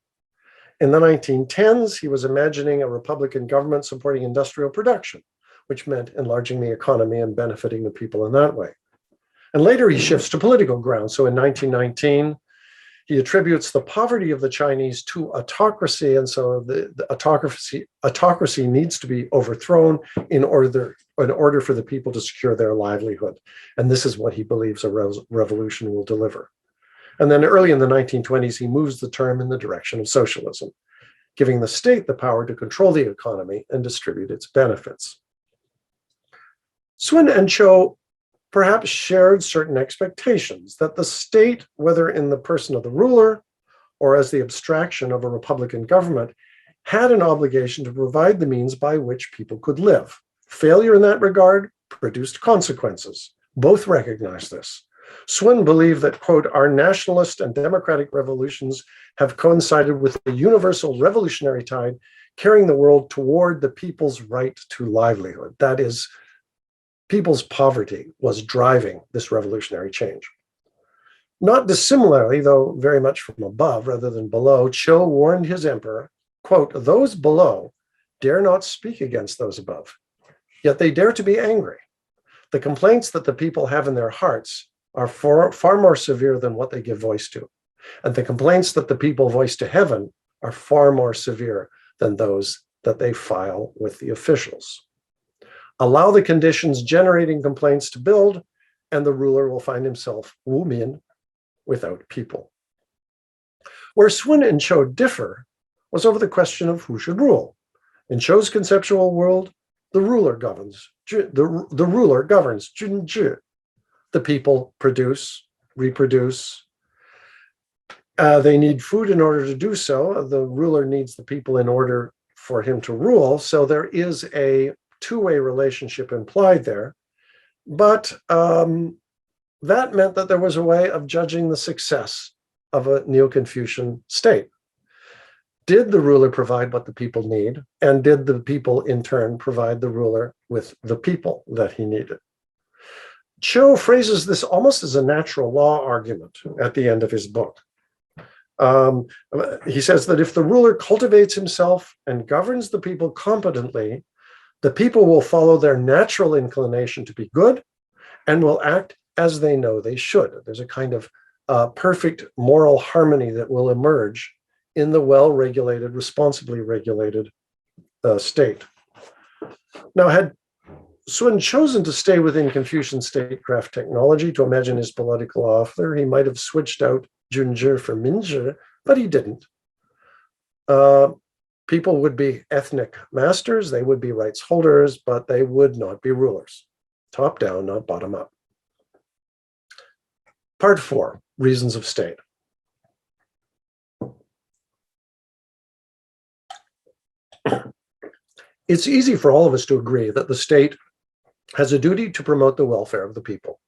In the 1910s, he was imagining a Republican government supporting industrial production, which meant enlarging the economy and benefiting the people in that way. And later he shifts to political ground. So in 1919, he attributes the poverty of the Chinese to autocracy. And so the autocracy needs to be overthrown in order for the people to secure their livelihood. And this is what he believes a revolution will deliver. And then early in the 1920s, he moves the term in the direction of socialism, giving the state the power to control the economy and distribute its benefits. Sun and Qiu perhaps shared certain expectations that the state, whether in the person of the ruler or as the abstraction of a republican government, had an obligation to provide the means by which people could live. Failure in that regard produced consequences. Both recognize this. Sun believed that, quote, our nationalist and democratic revolutions have coincided with a universal revolutionary tide carrying the world toward the people's right to livelihood. That is, people's poverty was driving this revolutionary change. Not dissimilarly, though very much from above rather than below, Qiu warned his emperor, quote, those below dare not speak against those above, yet they dare to be angry. The complaints that the people have in their hearts are far more severe than what they give voice to. And the complaints that the people voice to heaven are far more severe than those that they file with the officials. Allow the conditions generating complaints to build, and the ruler will find himself wu min, without people. Where Sun and Qiu differ was over the question of who should rule. In Qiu's conceptual world, the ruler governs. The ruler governs. Jun zhi. The people produce, reproduce. They need food in order to do so. The ruler needs the people in order for him to rule. So there is a two-way relationship implied there. But that meant that there was a way of judging the success of a Neo-Confucian state. Did the ruler provide what the people need? And did the people in turn provide the ruler with the people that he needed? Qiu phrases this almost as a natural law argument at the end of his book. He says that if the ruler cultivates himself and governs the people competently, the people will follow their natural inclination to be good and will act as they know they should. There's a kind of perfect moral harmony that will emerge in the well-regulated, responsibly regulated state. Now, had Sun chosen to stay within Confucian statecraft technology to imagine his political author, he might have switched out Junzhi for Minzhi, but he didn't. People would be ethnic masters, they would be rights holders, but they would not be rulers. Top down, not bottom up. Part 4, reasons of state. It's easy for all of us to agree that the state has a duty to promote the welfare of the people,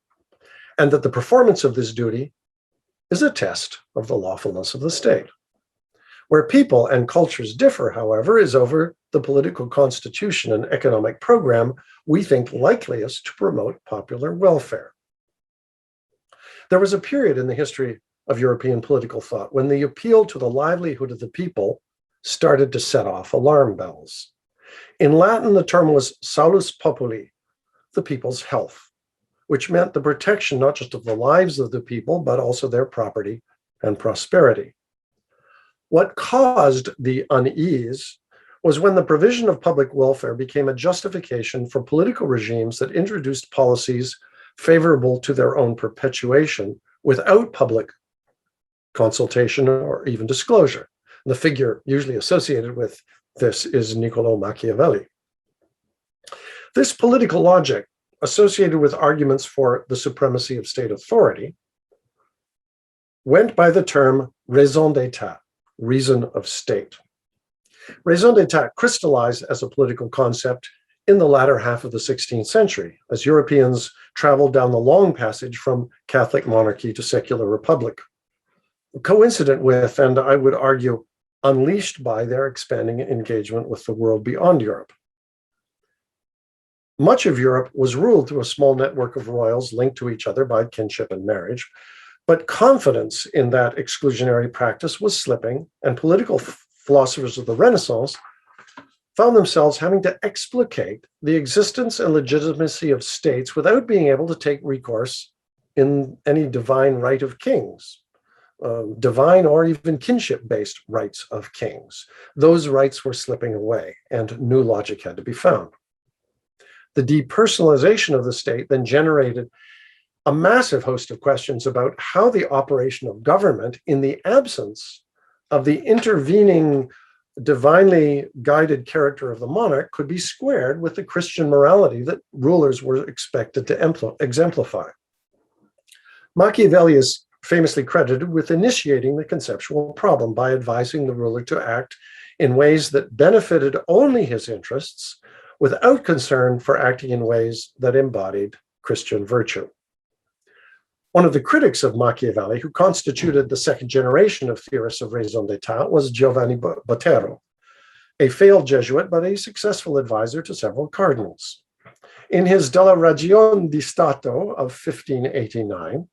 and that the performance of this duty is a test of the lawfulness of the state. Where people and cultures differ, however, is over the political constitution and economic program we think likeliest to promote popular welfare. There was a period in the history of European political thought when the appeal to the livelihood of the people started to set off alarm bells. In Latin, the term was salus populi, the people's health, which meant the protection not just of the lives of the people, but also their property and prosperity. What caused the unease was when the provision of public welfare became a justification for political regimes that introduced policies favorable to their own perpetuation without public consultation or even disclosure. And the figure usually associated with this is Niccolò Machiavelli. This political logic, associated with arguments for the supremacy of state authority, went by the term raison d'état, reason of state. Raison d'état crystallized as a political concept in the latter half of the 16th century, as Europeans traveled down the long passage from Catholic monarchy to secular republic, coincident with, and I would argue, unleashed by their expanding engagement with the world beyond Europe. Much of Europe was ruled through a small network of royals linked to each other by kinship and marriage, but confidence in that exclusionary practice was slipping, and political philosophers of the Renaissance found themselves having to explicate the existence and legitimacy of states without being able to take recourse in any divine right of kings, divine or even kinship-based rights of kings. Those rights were slipping away, and new logic had to be found. The depersonalization of the state then generated a massive host of questions about how the operation of government, in the absence of the intervening divinely guided character of the monarch, could be squared with the Christian morality that rulers were expected to exemplify. Machiavelli is famously credited with initiating the conceptual problem by advising the ruler to act in ways that benefited only his interests without concern for acting in ways that embodied Christian virtue. One of the critics of Machiavelli, who constituted the second generation of theorists of raison d'etat, was Giovanni Botero, a failed Jesuit, but a successful advisor to several cardinals. In his Della Ragione di Stato of 1589,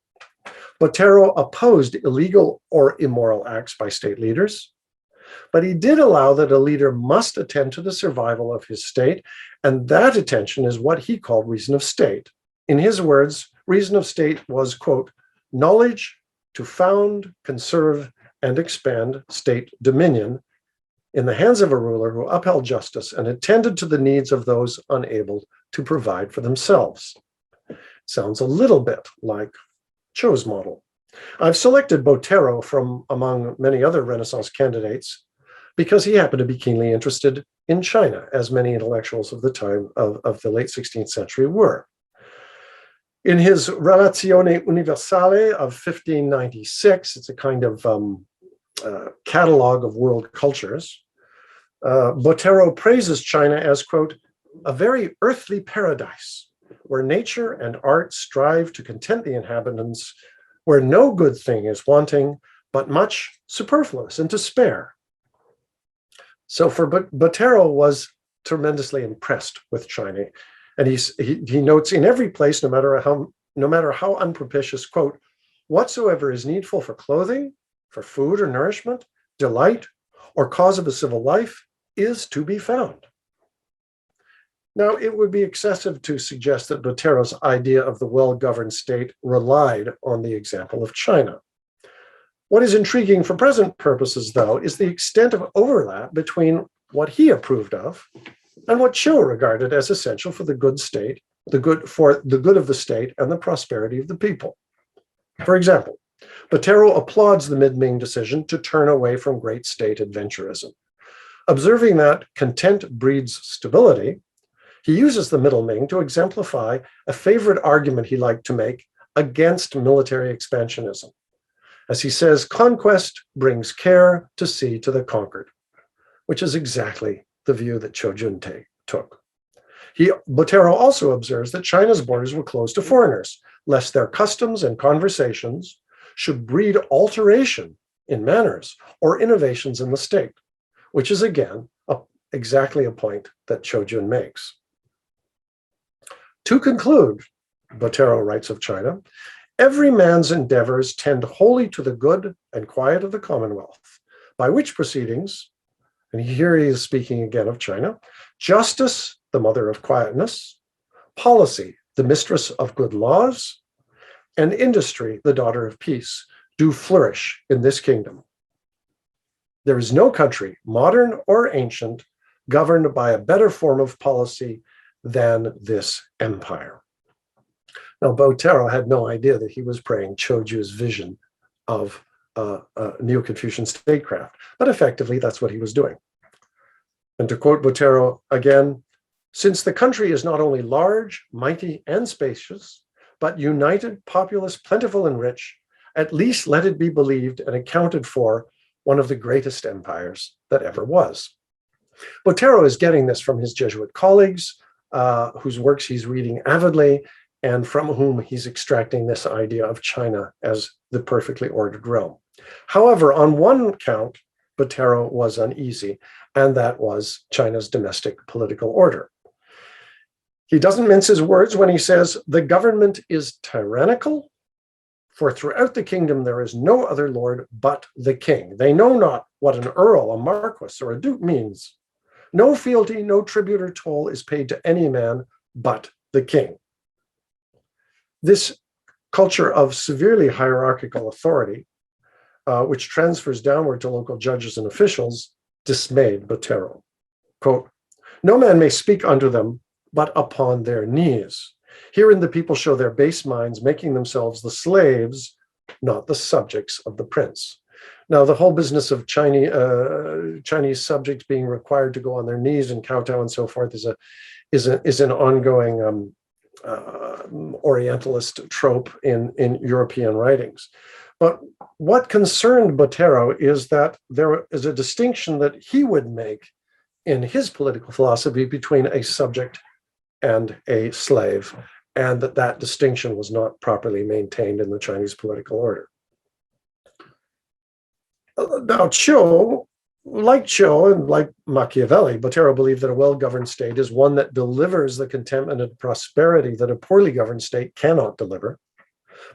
Botero opposed illegal or immoral acts by state leaders, but he did allow that a leader must attend to the survival of his state, and that attention is what he called reason of state. In his words, reason of state was, quote, knowledge to found, conserve, and expand state dominion in the hands of a ruler who upheld justice and attended to the needs of those unable to provide for themselves. Sounds a little bit like Qiu's model. I've selected Botero from among many other Renaissance candidates because he happened to be keenly interested in China, as many intellectuals of the time of the late 16th century were. In his Relazione Universale of 1596, it's a kind of catalog of world cultures, Botero praises China as, quote, a very earthly paradise, where nature and art strive to content the inhabitants, where no good thing is wanting, but much superfluous and to spare. So for Botero was tremendously impressed with China. And he notes, in every place, no matter how unpropitious, quote, whatsoever is needful for clothing, for food or nourishment, delight, or cause of a civil life is to be found. Now, it would be excessive to suggest that Botero's idea of the well-governed state relied on the example of China. What is intriguing for present purposes, though, is the extent of overlap between what he approved of and what Qiu regarded as essential for the good state, the good of the state and the prosperity of the people. For example, Botero applauds the mid-Ming decision to turn away from great state adventurism. Observing that content breeds stability, he uses the Middle Ming to exemplify a favorite argument he liked to make against military expansionism. As he says, conquest brings care to see to the conquered, which is exactly the view that Qiu Jun took. Botero also observes that China's borders were closed to foreigners, lest their customs and conversations should breed alteration in manners or innovations in the state, which is again exactly a point that Qiu Jun makes. To conclude, Botero writes of China, every man's endeavors tend wholly to the good and quiet of the Commonwealth, by which proceedings, and here he is speaking again of China, justice, the mother of quietness, policy, the mistress of good laws, and industry, the daughter of peace, do flourish in this kingdom. There is no country, modern or ancient, governed by a better form of policy than this empire. Now, Botero had no idea that he was praying Qiu Jun's vision of Neo-Confucian statecraft, but effectively that's what he was doing. And to quote Botero again, since the country is not only large, mighty, and spacious, but united, populous, plentiful, and rich, at least let it be believed and accounted for one of the greatest empires that ever was. Botero is getting this from his Jesuit colleagues, whose works he's reading avidly, and from whom he's extracting this idea of China as the perfectly ordered realm. However, on one count, Botero was uneasy, and that was China's domestic political order. He doesn't mince his words when he says, the government is tyrannical, for throughout the kingdom there is no other lord but the king. They know not what an earl, a marquis, or a duke means. No fealty, no tribute or toll is paid to any man but the king. This culture of severely hierarchical authority, which transfers downward to local judges and officials, dismayed Botero. Quote, no man may speak unto them but upon their knees. Herein the people show their base minds, making themselves the slaves, not the subjects of the prince. Now, the whole business of Chinese subjects being required to go on their knees and kowtow and so forth is an ongoing Orientalist trope in European writings. But what concerned Botero is that there is a distinction that he would make in his political philosophy between a subject and a slave, and that distinction was not properly maintained in the Chinese political order. Now, Qiu and like Machiavelli, Botero believed that a well-governed state is one that delivers the contentment and prosperity that a poorly governed state cannot deliver.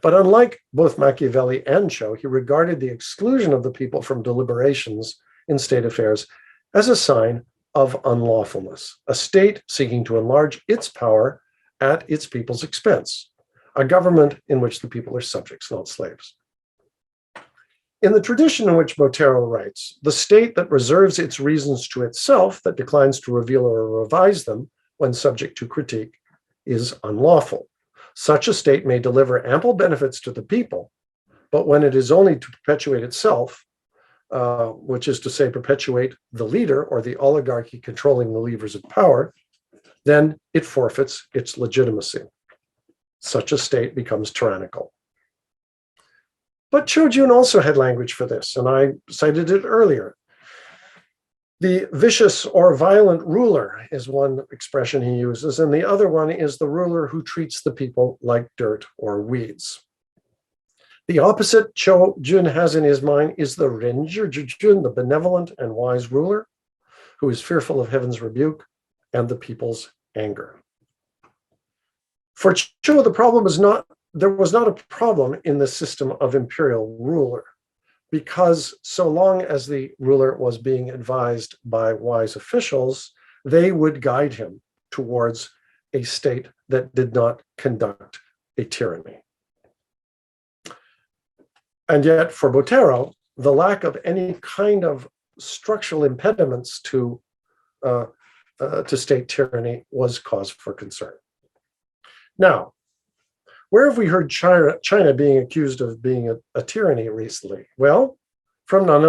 But unlike both Machiavelli and Qiu, he regarded the exclusion of the people from deliberations in state affairs as a sign of unlawfulness, a state seeking to enlarge its power at its people's expense, a government in which the people are subjects, not slaves. In the tradition in which Botero writes, the state that reserves its reasons to itself, that declines to reveal or revise them when subject to critique, is unlawful. Such a state may deliver ample benefits to the people, but when it is only to perpetuate itself, which is to say perpetuate the leader or the oligarchy controlling the levers of power, then it forfeits its legitimacy. Such a state becomes tyrannical. But Qiu Jun also had language for this, and I cited it earlier. The vicious or violent ruler is one expression he uses, and the other one is the ruler who treats the people like dirt or weeds. The opposite Qiu Jun has in his mind is the Renji Jun, the benevolent and wise ruler, who is fearful of heaven's rebuke and the people's anger. For Qiu, there was not a problem in the system of imperial ruler, because so long as the ruler was being advised by wise officials, they would guide him towards a state that did not conduct a tyranny. And yet for Botero, the lack of any kind of structural impediments to state tyranny was cause for concern. Now, where have we heard China being accused of being a tyranny recently? Well, from none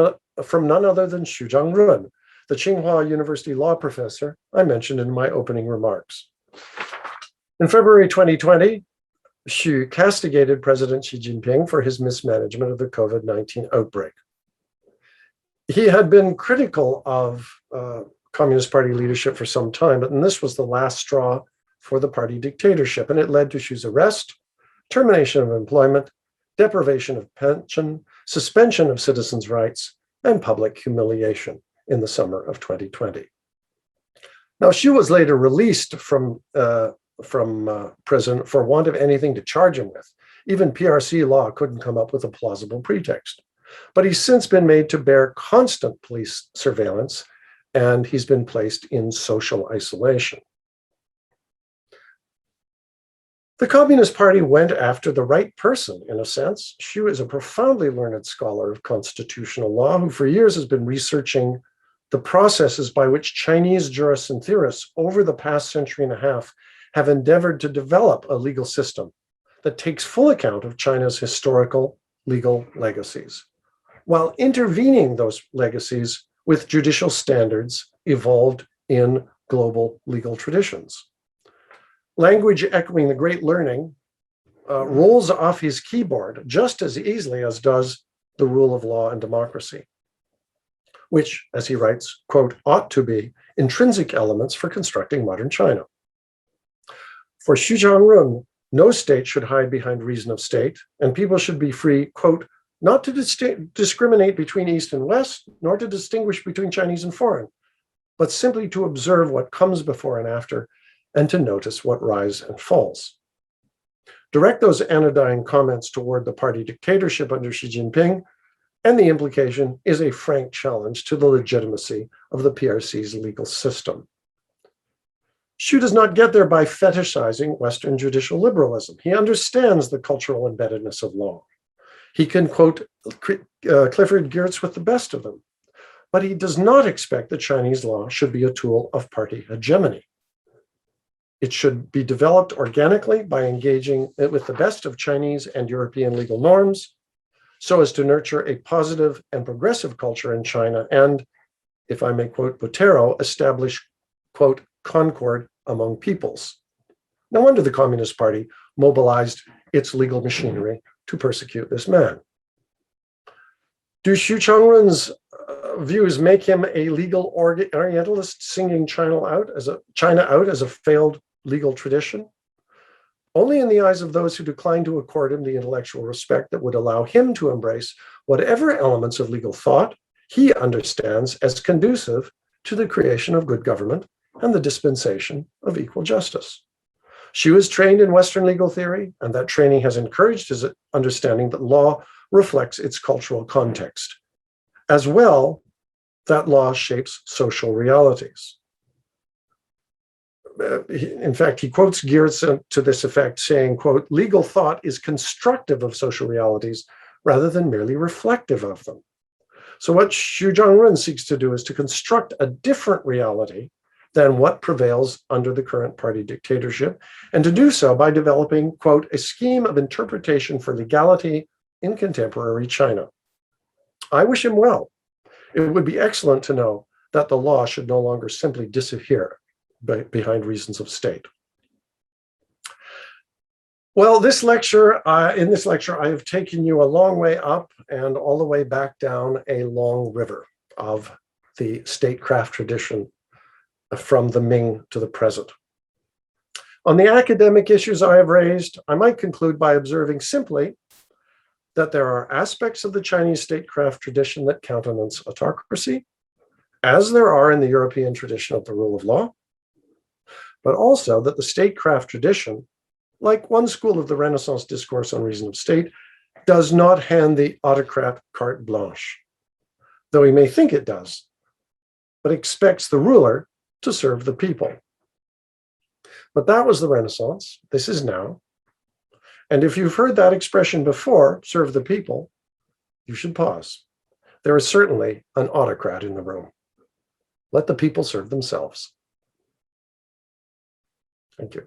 other than Xu Zhangrun, the Tsinghua University law professor I mentioned in my opening remarks. In February 2020, Xu castigated President Xi Jinping for his mismanagement of the COVID-19 outbreak. He had been critical of Communist Party leadership for some time, but this was the last straw for the party dictatorship, and it led to Xu's arrest, termination of employment, deprivation of pension, suspension of citizens' rights, and public humiliation in the summer of 2020. Now, Xu was later released from prison for want of anything to charge him with. Even PRC law couldn't come up with a plausible pretext. But he's since been made to bear constant police surveillance, and he's been placed in social isolation. The Communist Party went after the right person, in a sense. Xu is a profoundly learned scholar of constitutional law who for years has been researching the processes by which Chinese jurists and theorists over the past century and a half have endeavored to develop a legal system that takes full account of China's historical legal legacies, while intervening those legacies with judicial standards evolved in global legal traditions. Language echoing the great learning rolls off his keyboard just as easily as does the rule of law and democracy, which, as he writes, quote, ought to be intrinsic elements for constructing modern China. For Xu Zhangrun, no state should hide behind reason of state, and people should be free, quote, not to discriminate between East and West, nor to distinguish between Chinese and foreign, but simply to observe what comes before and after, and to notice what rise and falls. Direct those anodyne comments toward the party dictatorship under Xi Jinping, and the implication is a frank challenge to the legitimacy of the PRC's legal system. Xu does not get there by fetishizing Western judicial liberalism. He understands the cultural embeddedness of law. He can quote Clifford Geertz with the best of them, but he does not expect that Chinese law should be a tool of party hegemony. It should be developed organically by engaging with the best of Chinese and European legal norms, so as to nurture a positive and progressive culture in China and, if I may quote Botero, establish, quote, concord among peoples. No wonder the Communist Party mobilized its legal machinery to persecute this man. Do Xu Changrun's views make him a legal Orientalist singing China out as a failed legal tradition? Only in the eyes of those who decline to accord him the intellectual respect that would allow him to embrace whatever elements of legal thought he understands as conducive to the creation of good government and the dispensation of equal justice. Xu was trained in Western legal theory, and that training has encouraged his understanding that law reflects its cultural context. As well, that law shapes social realities. In fact, he quotes Geertz to this effect, saying, quote, legal thought is constructive of social realities rather than merely reflective of them. So what Xu Changrun seeks to do is to construct a different reality than what prevails under the current party dictatorship, and to do so by developing, quote, a scheme of interpretation for legality in contemporary China. I wish him well. It would be excellent to know that the law should no longer simply disappear behind reasons of state. Well, in this lecture, I have taken you a long way up and all the way back down a long river of the statecraft tradition from the Ming to the present. On the academic issues I have raised, I might conclude by observing simply that there are aspects of the Chinese statecraft tradition that countenance autocracy, as there are in the European tradition of the rule of law, but also that the statecraft tradition, like one school of the Renaissance discourse on reason of state, does not hand the autocrat carte blanche, though he may think it does, but expects the ruler to serve the people. But that was the Renaissance. This is now. And if you've heard that expression before, serve the people, you should pause. There is certainly an autocrat in the room. Let the people serve themselves. Thank you.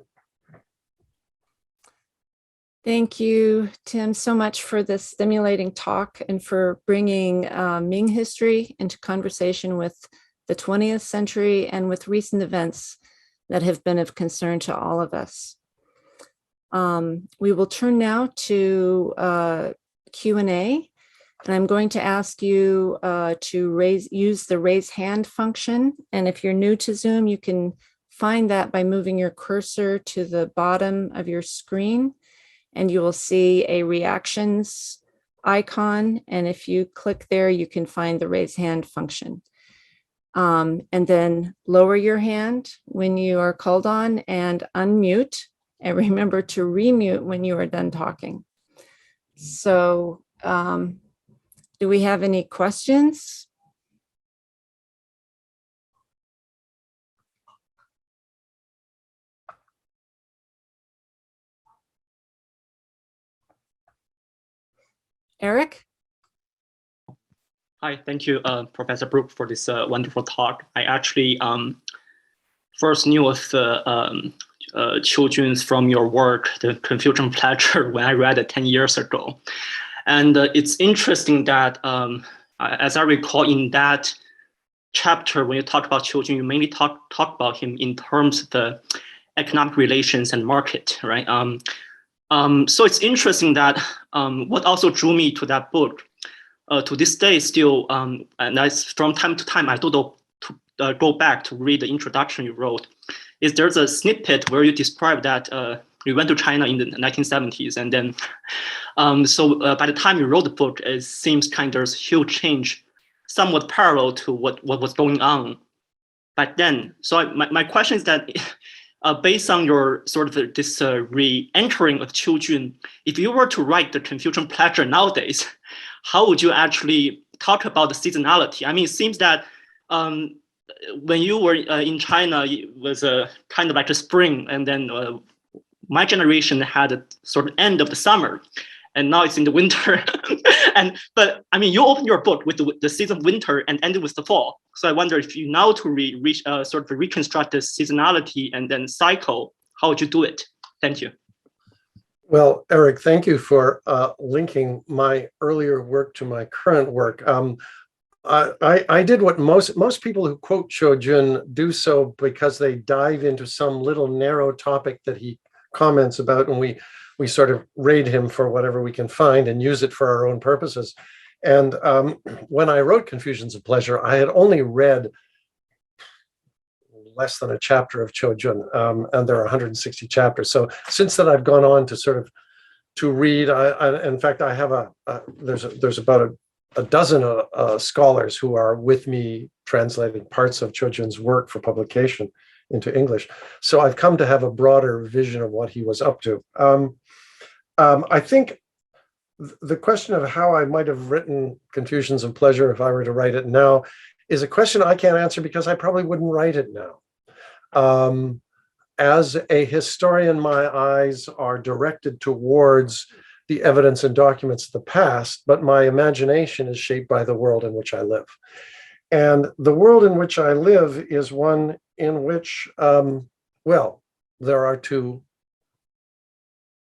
Thank you, Tim, so much for this stimulating talk and for bringing Ming history into conversation with the 20th century and with recent events that have been of concern to all of us. We will turn now to Q&A, and I'm going to ask you to use the raise hand function. And if you're new to Zoom, you can find that by moving your cursor to the bottom of your screen, and you will see a reactions icon. And if you click there, you can find the raise hand function. And then lower your hand when you are called on and unmute, and remember to remute when you are done talking. So do we have any questions? Eric? Hi, thank you, Professor Brook, for this wonderful talk. I actually first knew of Qiu Jun's from your work, The Confucian Pleasure, when I read it 10 years ago. And it's interesting that, as I recall in that chapter, when you talk about Qiu Jun, you mainly talk about him in terms of the economic relations and market, right? So it's interesting that what also drew me to that book, to this day still, and from time to time, I do to go back to read the introduction you wrote, is there's a snippet where you describe that you went to China in the 1970s, and then, by the time you wrote the book, it seems kind of there's huge change, somewhat parallel to what was going on back then. So my question is that, based on your sort of this re-entering of Qiu Jun, if you were to write the Confucian pleasure nowadays, how would you actually talk about the seasonality? I mean, it seems that when you were in China, it was kind of like a spring, and then my generation had a sort of end of the summer, and now it's in the winter. But I mean, you open your book with the season of winter and ended with the fall. So I wonder if you now to sort of reconstruct the seasonality and then cycle, how would you do it? Thank you. Well, Eric, thank you for linking my earlier work to my current work. I did what most people who quote Qiu Jun do so because they dive into some little narrow topic that he comments about, and we sort of raid him for whatever we can find and use it for our own purposes. And when I wrote Confusions of Pleasure, I had only read less than a chapter of Qiu Jun, and there are 160 chapters. So since then, I've gone on to sort of to read. In fact, I have there's about a dozen scholars who are with me translating parts of Qiu Jun's work for publication into English. So I've come to have a broader vision of what he was up to. I think the question of how I might have written Confusions of Pleasure if I were to write it now is a question I can't answer because I probably wouldn't write it now. As a historian, my eyes are directed towards the evidence and documents of the past, but my imagination is shaped by the world in which I live. And the world in which I live is one in which, well, there are two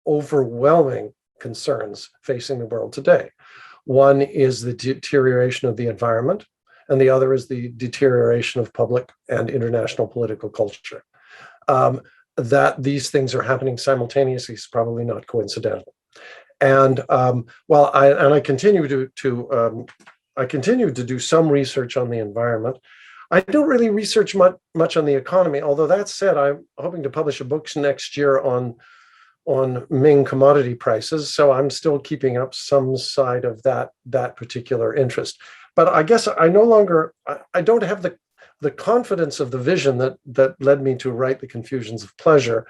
overwhelming concerns facing the world today. One is the deterioration of the environment, and the other is the deterioration of public and international political culture. That these things are happening simultaneously is probably not coincidental. And I continue to do some research on the environment. I don't really research much on the economy. Although that said, I'm hoping to publish a book next year on Ming commodity prices. So I'm still keeping up some side of that particular interest. But I guess I don't have the confidence of the vision that led me to write the Confusions of Pleasure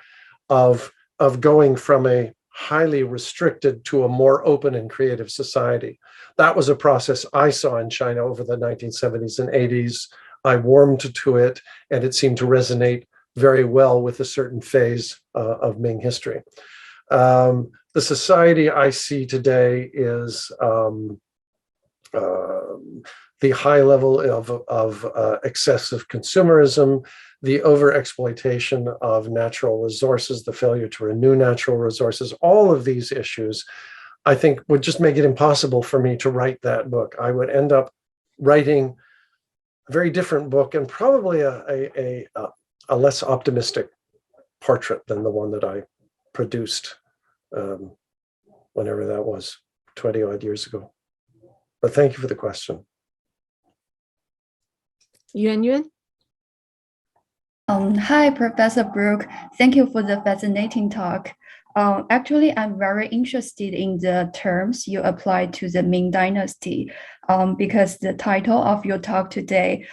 of going from a highly restricted to a more open and creative society. That was a process I saw in China over the 1970s and 80s. I warmed to it, and it seemed to resonate very well with a certain phase of Ming history. The society I see today is the high level of excessive consumerism, the overexploitation of natural resources, the failure to renew natural resources. All of these issues, I think, would just make it impossible for me to write that book. I would end up writing a very different book and probably a less optimistic portrait than the one that I produced whenever that was, 20 odd years ago. But thank you for the question. Yuan? Hi, Professor Brook. Thank you for the fascinating talk. Actually, I'm very interested in the terms you apply to the Ming Dynasty because the title of your talk today,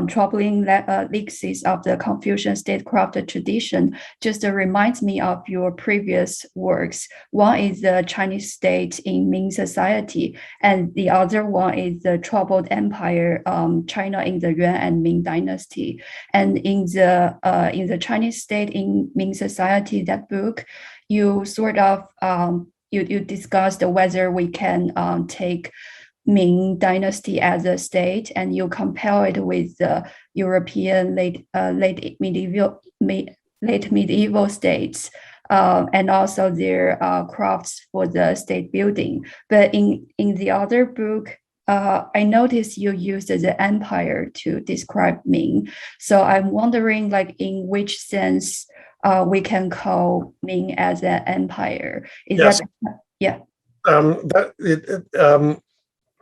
Troubling Legacies of the Confucian Statecraft Tradition, just reminds me of your previous works. One is the Chinese state in Ming society, and the other one is the troubled empire, China in the Yuan and Ming dynasty. And in the Chinese state in Ming society, that book, you sort of you discussed whether we can take Ming dynasty as a state, and you compare it with the European late medieval states, and also their crafts for the state building. But in the other book, I noticed you used the empire to describe Ming. So I'm wondering, like, in which sense we can call Ming as an empire? Is yes. that, yeah?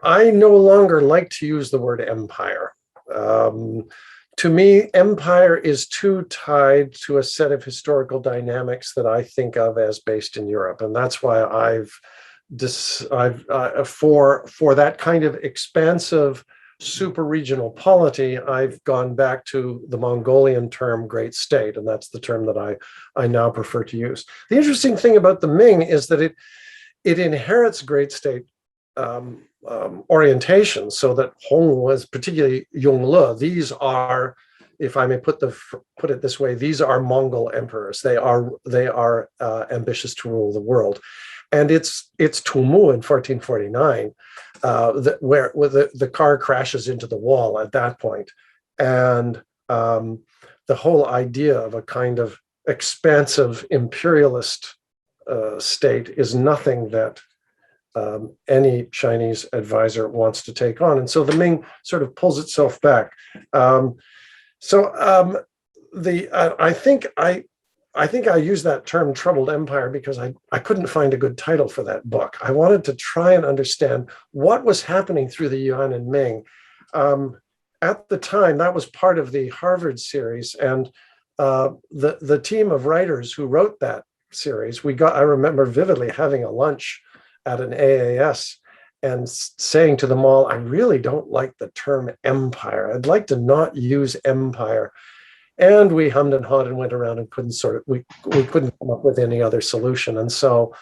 I no longer like to use the word empire. To me, empire is too tied to a set of historical dynamics that I think of as based in Europe, and that's why for that kind of expansive super regional polity, I've gone back to the Mongolian term great state, and that's the term that I now prefer to use. The interesting thing about the Ming is that it inherits great state orientation, so that Hong was particularly Yongle. These are, if I may put it this way, these are Mongol emperors. They are ambitious to rule the world, and it's Tumu in 1449 where the car crashes into the wall at that point, and the whole idea of a kind of expansive imperialist state is nothing that any Chinese advisor wants to take on. And so the Ming sort of pulls itself back. I think I use that term troubled empire because I couldn't find a good title for that book. I wanted to try and understand what was happening through the Yuan and Ming. At the time, that was part of the Harvard series, and the team of writers who wrote that series, I remember vividly having a lunch at an AAS and saying to them all, I really don't like the term empire. I'd like to not use empire. And we hummed and hawed and went around and we couldn't come up with any other solution. And so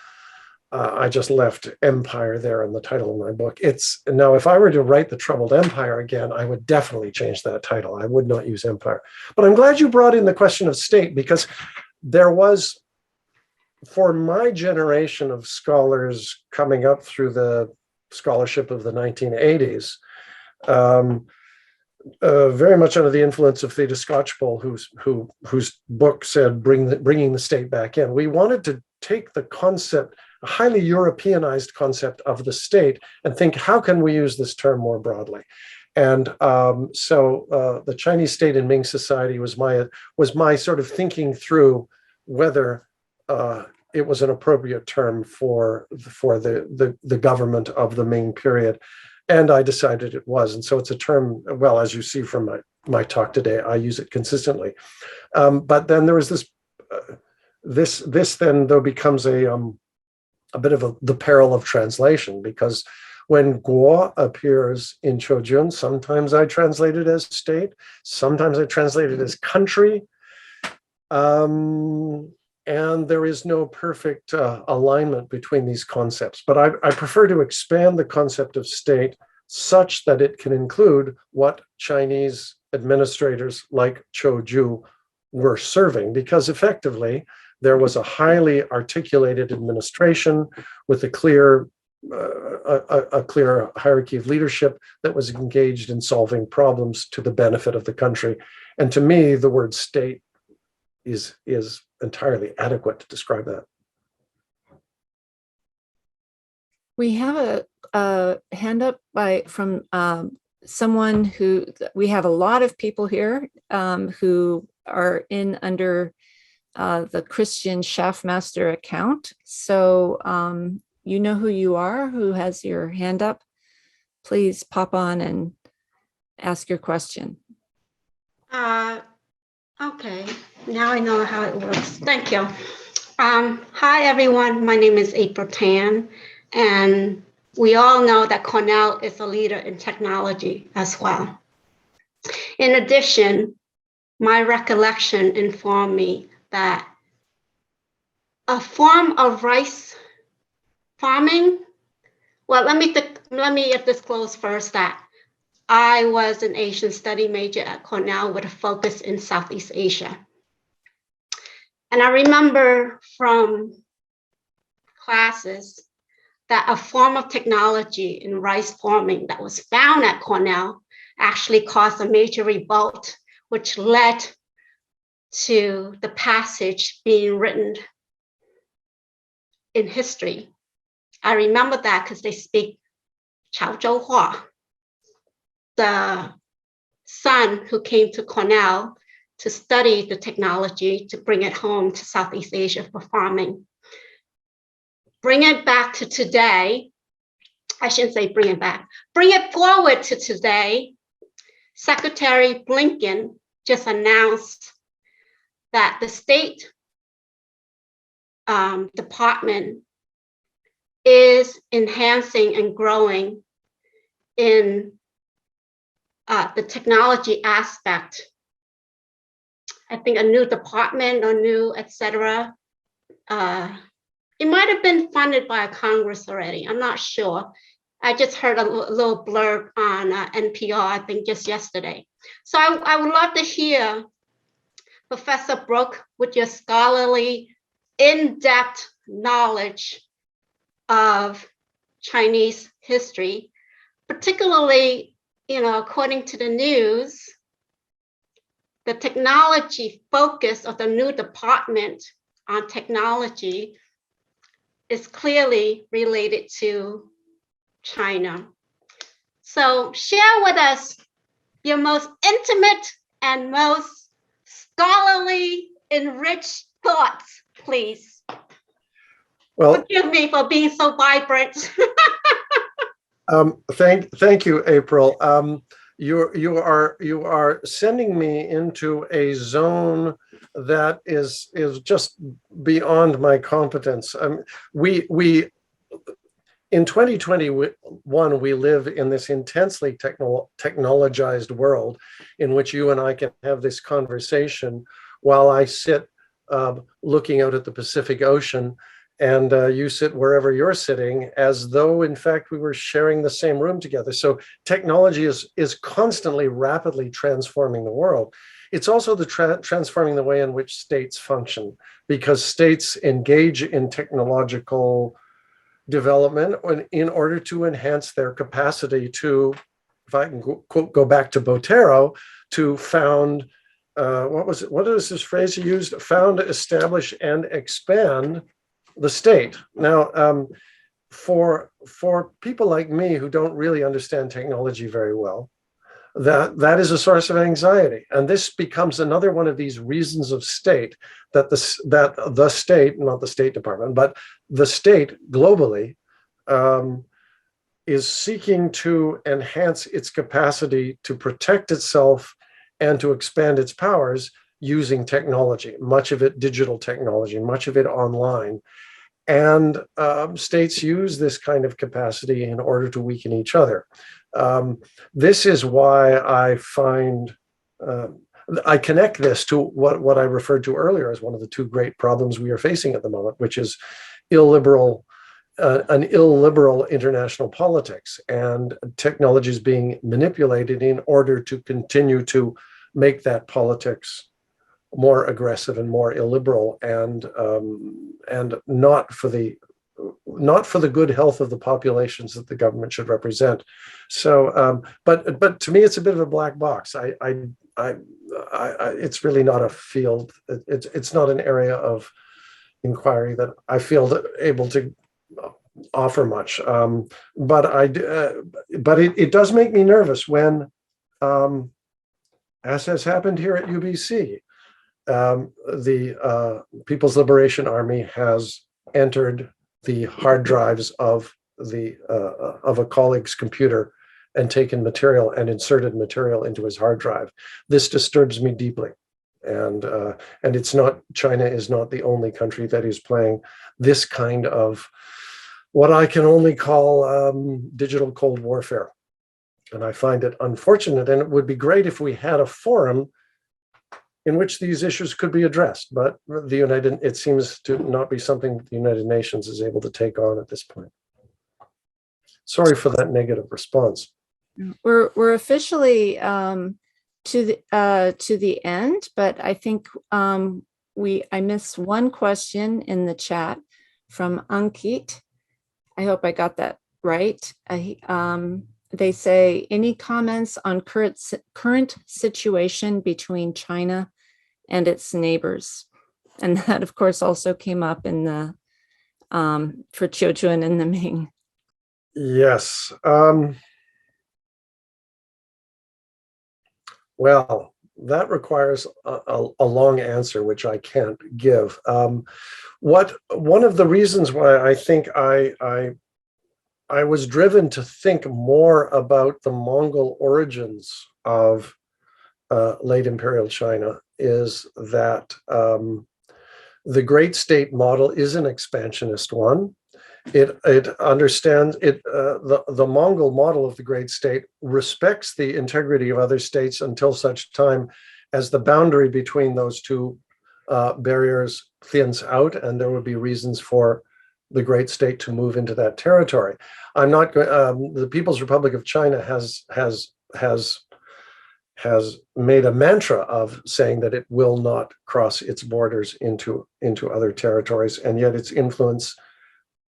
I just left empire there in the title of my book. Now, if I were to write the troubled empire again, I would definitely change that title. I would not use empire. But I'm glad you brought in the question of state, because there was, for my generation of scholars coming up through the scholarship of the 1980s, very much under the influence of Theda Skocpol, whose book said bringing the state back in. We wanted to take the concept, a highly Europeanized concept of the state, and think, how can we use this term more broadly? And so the Chinese state in Ming society was my sort of thinking through whether it was an appropriate term for the government of the Ming period. And I decided it was. And so it's a term, well, as you see from my talk today, I use it consistently. But then there was this then though becomes a bit of the peril of translation, because when Guo appears in Qiu Jun, sometimes I translate it as state, sometimes I translate it as country. And there is no perfect alignment between these concepts. But I prefer to expand the concept of state such that it can include what Chinese administrators like Qiu Jun were serving, because effectively there was a highly articulated administration with a clear hierarchy of leadership that was engaged in solving problems to the benefit of the country. And to me, the word state is entirely adequate to describe that. We have a hand up from someone who, we have a lot of people here who are in under the Christian Schaffmaster account. So you know who you are, who has your hand up. Please pop on and ask your question. Okay, now I know how it works. Thank you. Hi, everyone. My name is April Tan, and we all know that Cornell is a leader in technology as well. In addition, my recollection informed me that a form of rice farming, well, let me disclose first that I was an Asian study major at Cornell with a focus in Southeast Asia. And I remember from classes that a form of technology in rice farming that was found at Cornell actually caused a major revolt, which led to the passage being written in history. I remember that because they speak Qiu Hua, the son who came to Cornell to study the technology to bring it home to Southeast Asia for farming. Bring it back to today. I shouldn't say bring it back. Bring it forward to today. Secretary Blinken just announced that the State Department is enhancing and growing in the technology aspect. I think a new department or new, etc. It might have been funded by a Congress already. I'm not sure. I just heard a little blurb on NPR, I think just yesterday. So I would love to hear Professor Brook, with your scholarly, in-depth knowledge of Chinese history, particularly, according to the news, the technology focus of the new department on technology is clearly related to China. So share with us your most intimate and most scholarly, enriched thoughts, please. Well, forgive me for being so vibrant. thank you, April. You are sending me into a zone that is just beyond my competence. We in 2021 we live in this intensely technologized world in which you and I can have this conversation while I sit looking out at the Pacific Ocean, and you sit wherever you're sitting, as though in fact we were sharing the same room together. So technology is constantly rapidly transforming the world. It's also transforming the way in which states function, because states engage in technological development in order to enhance their capacity to, if I can go back to Botero, to found, what is this phrase he used? Found, establish, and expand the state. Now, for people like me who don't really understand technology very well, that is a source of anxiety, and this becomes another one of these reasons of state that the state, not the State Department, but the state globally is seeking to enhance its capacity to protect itself and to expand its powers using technology, much of it digital technology, much of it online. And states use this kind of capacity in order to weaken each other. This is why I find, I connect this to what I referred to earlier as one of the two great problems we are facing at the moment, which is an illiberal international politics, and technologies being manipulated in order to continue to make that politics more aggressive and more illiberal, and not for the good health of the populations that the government should represent. So, but to me, it's a bit of a black box. It's really not a field. It's not an area of inquiry that I feel able to offer much. But it does make me nervous when, as has happened here at UBC, the People's Liberation Army has entered the hard drives of a colleague's computer and taken material and inserted material into his hard drive. This disturbs me deeply, and it's not, China is not the only country that is playing this kind of what I can only call digital Cold Warfare, and I find it unfortunate. And it would be great if we had a forum in which these issues could be addressed, but it seems to not be something the United Nations is able to take on at this point. Sorry for that negative response. We're officially to the end, but I think I missed one question in the chat from Ankit. I hope I got that right. They say, any comments on current situation between China and its neighbors? And that, of course, also came up in the for Qiu Jun and the Ming. Yes. Well, that requires a long answer, which I can't give. One of the reasons why I think I was driven to think more about the Mongol origins of late imperial China is that the great state model is an expansionist one, it understands it. The Mongol model of the great state respects the integrity of other states until such time as the boundary between those two barriers thins out, and there would be reasons for the great state to move into that territory. I'm not. The People's Republic of China has made a mantra of saying that it will not cross its borders into other territories, and yet its influence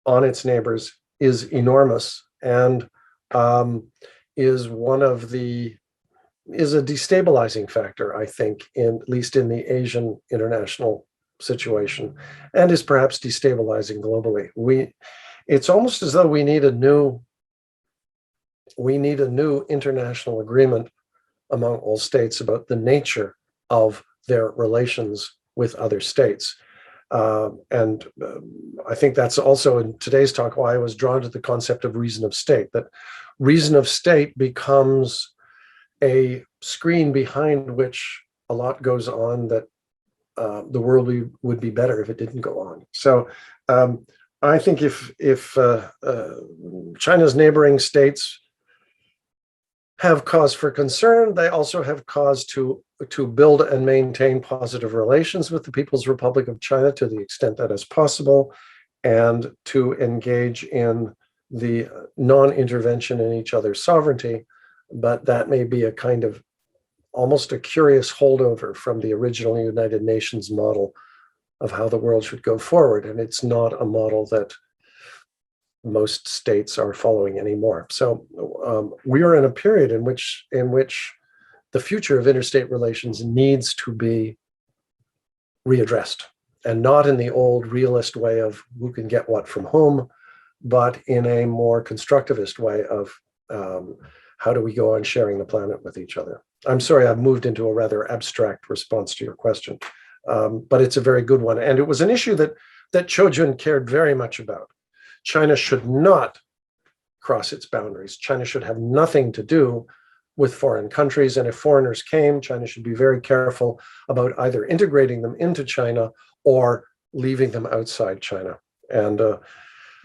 on its neighbors is enormous, and is a destabilizing factor, I think, at least in the Asian international situation, and is perhaps destabilizing globally. It's almost as though we need a new international agreement among all states about the nature of their relations with other states. I think that's also in today's talk why I was drawn to the concept of reason of state, that reason of state becomes a screen behind which a lot goes on, that the world would be better if it didn't go on. So I think if China's neighboring states have cause for concern, they also have cause to build and maintain positive relations with the People's Republic of China to the extent that is possible, and to engage in the non-intervention in each other's sovereignty. But that may be a kind of almost a curious holdover from the original United Nations model of how the world should go forward. And it's not a model that most states are following anymore. So we are in a period in which the future of interstate relations needs to be readdressed, and not in the old realist way of who can get what from whom, but in a more constructivist way of how do we go on sharing the planet with each other. I'm sorry, I've moved into a rather abstract response to your question, but it's a very good one. And it was an issue that Qiu Jun cared very much about. China should not cross its boundaries. China should have nothing to do with foreign countries. And if foreigners came, China should be very careful about either integrating them into China or leaving them outside China. And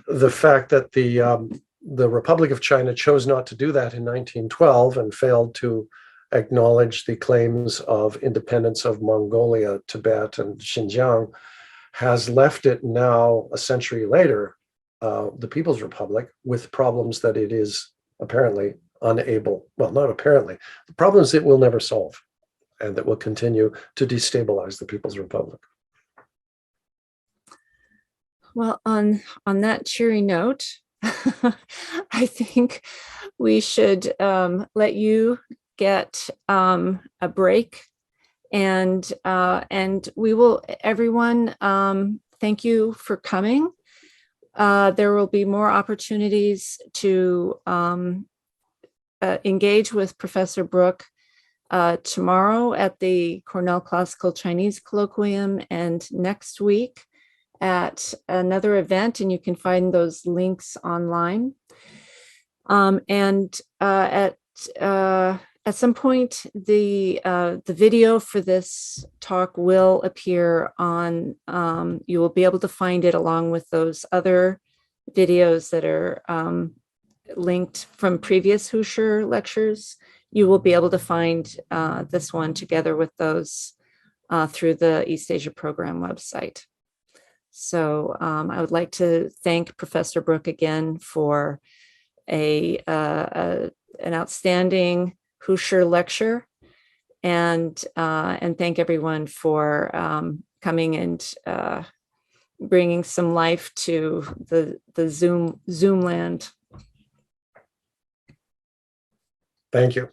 the fact that the Republic of China chose not to do that in 1912 and failed to acknowledge the claims of independence of Mongolia, Tibet, and Xinjiang has left it now, a century later, the People's Republic, with problems that it is apparently unable, well, not apparently, the problems it will never solve, and that will continue to destabilize the People's Republic. Well, on that cheery note, I think we should let you get a break, and we will, everyone, thank you for coming. There will be more opportunities to engage with Professor Brook tomorrow at the Cornell Classical Chinese Colloquium, and next week at another event, and you can find those links online. At some point, the video for this talk will appear on, you will be able to find it along with those other videos that are linked from previous Hoosier lectures. You will be able to find this one together with those through the East Asia Program website. So I would like to thank Professor Brook again for an outstanding Hoosier lecture, and thank everyone for coming and bringing some life to the Zoom land. Thank you.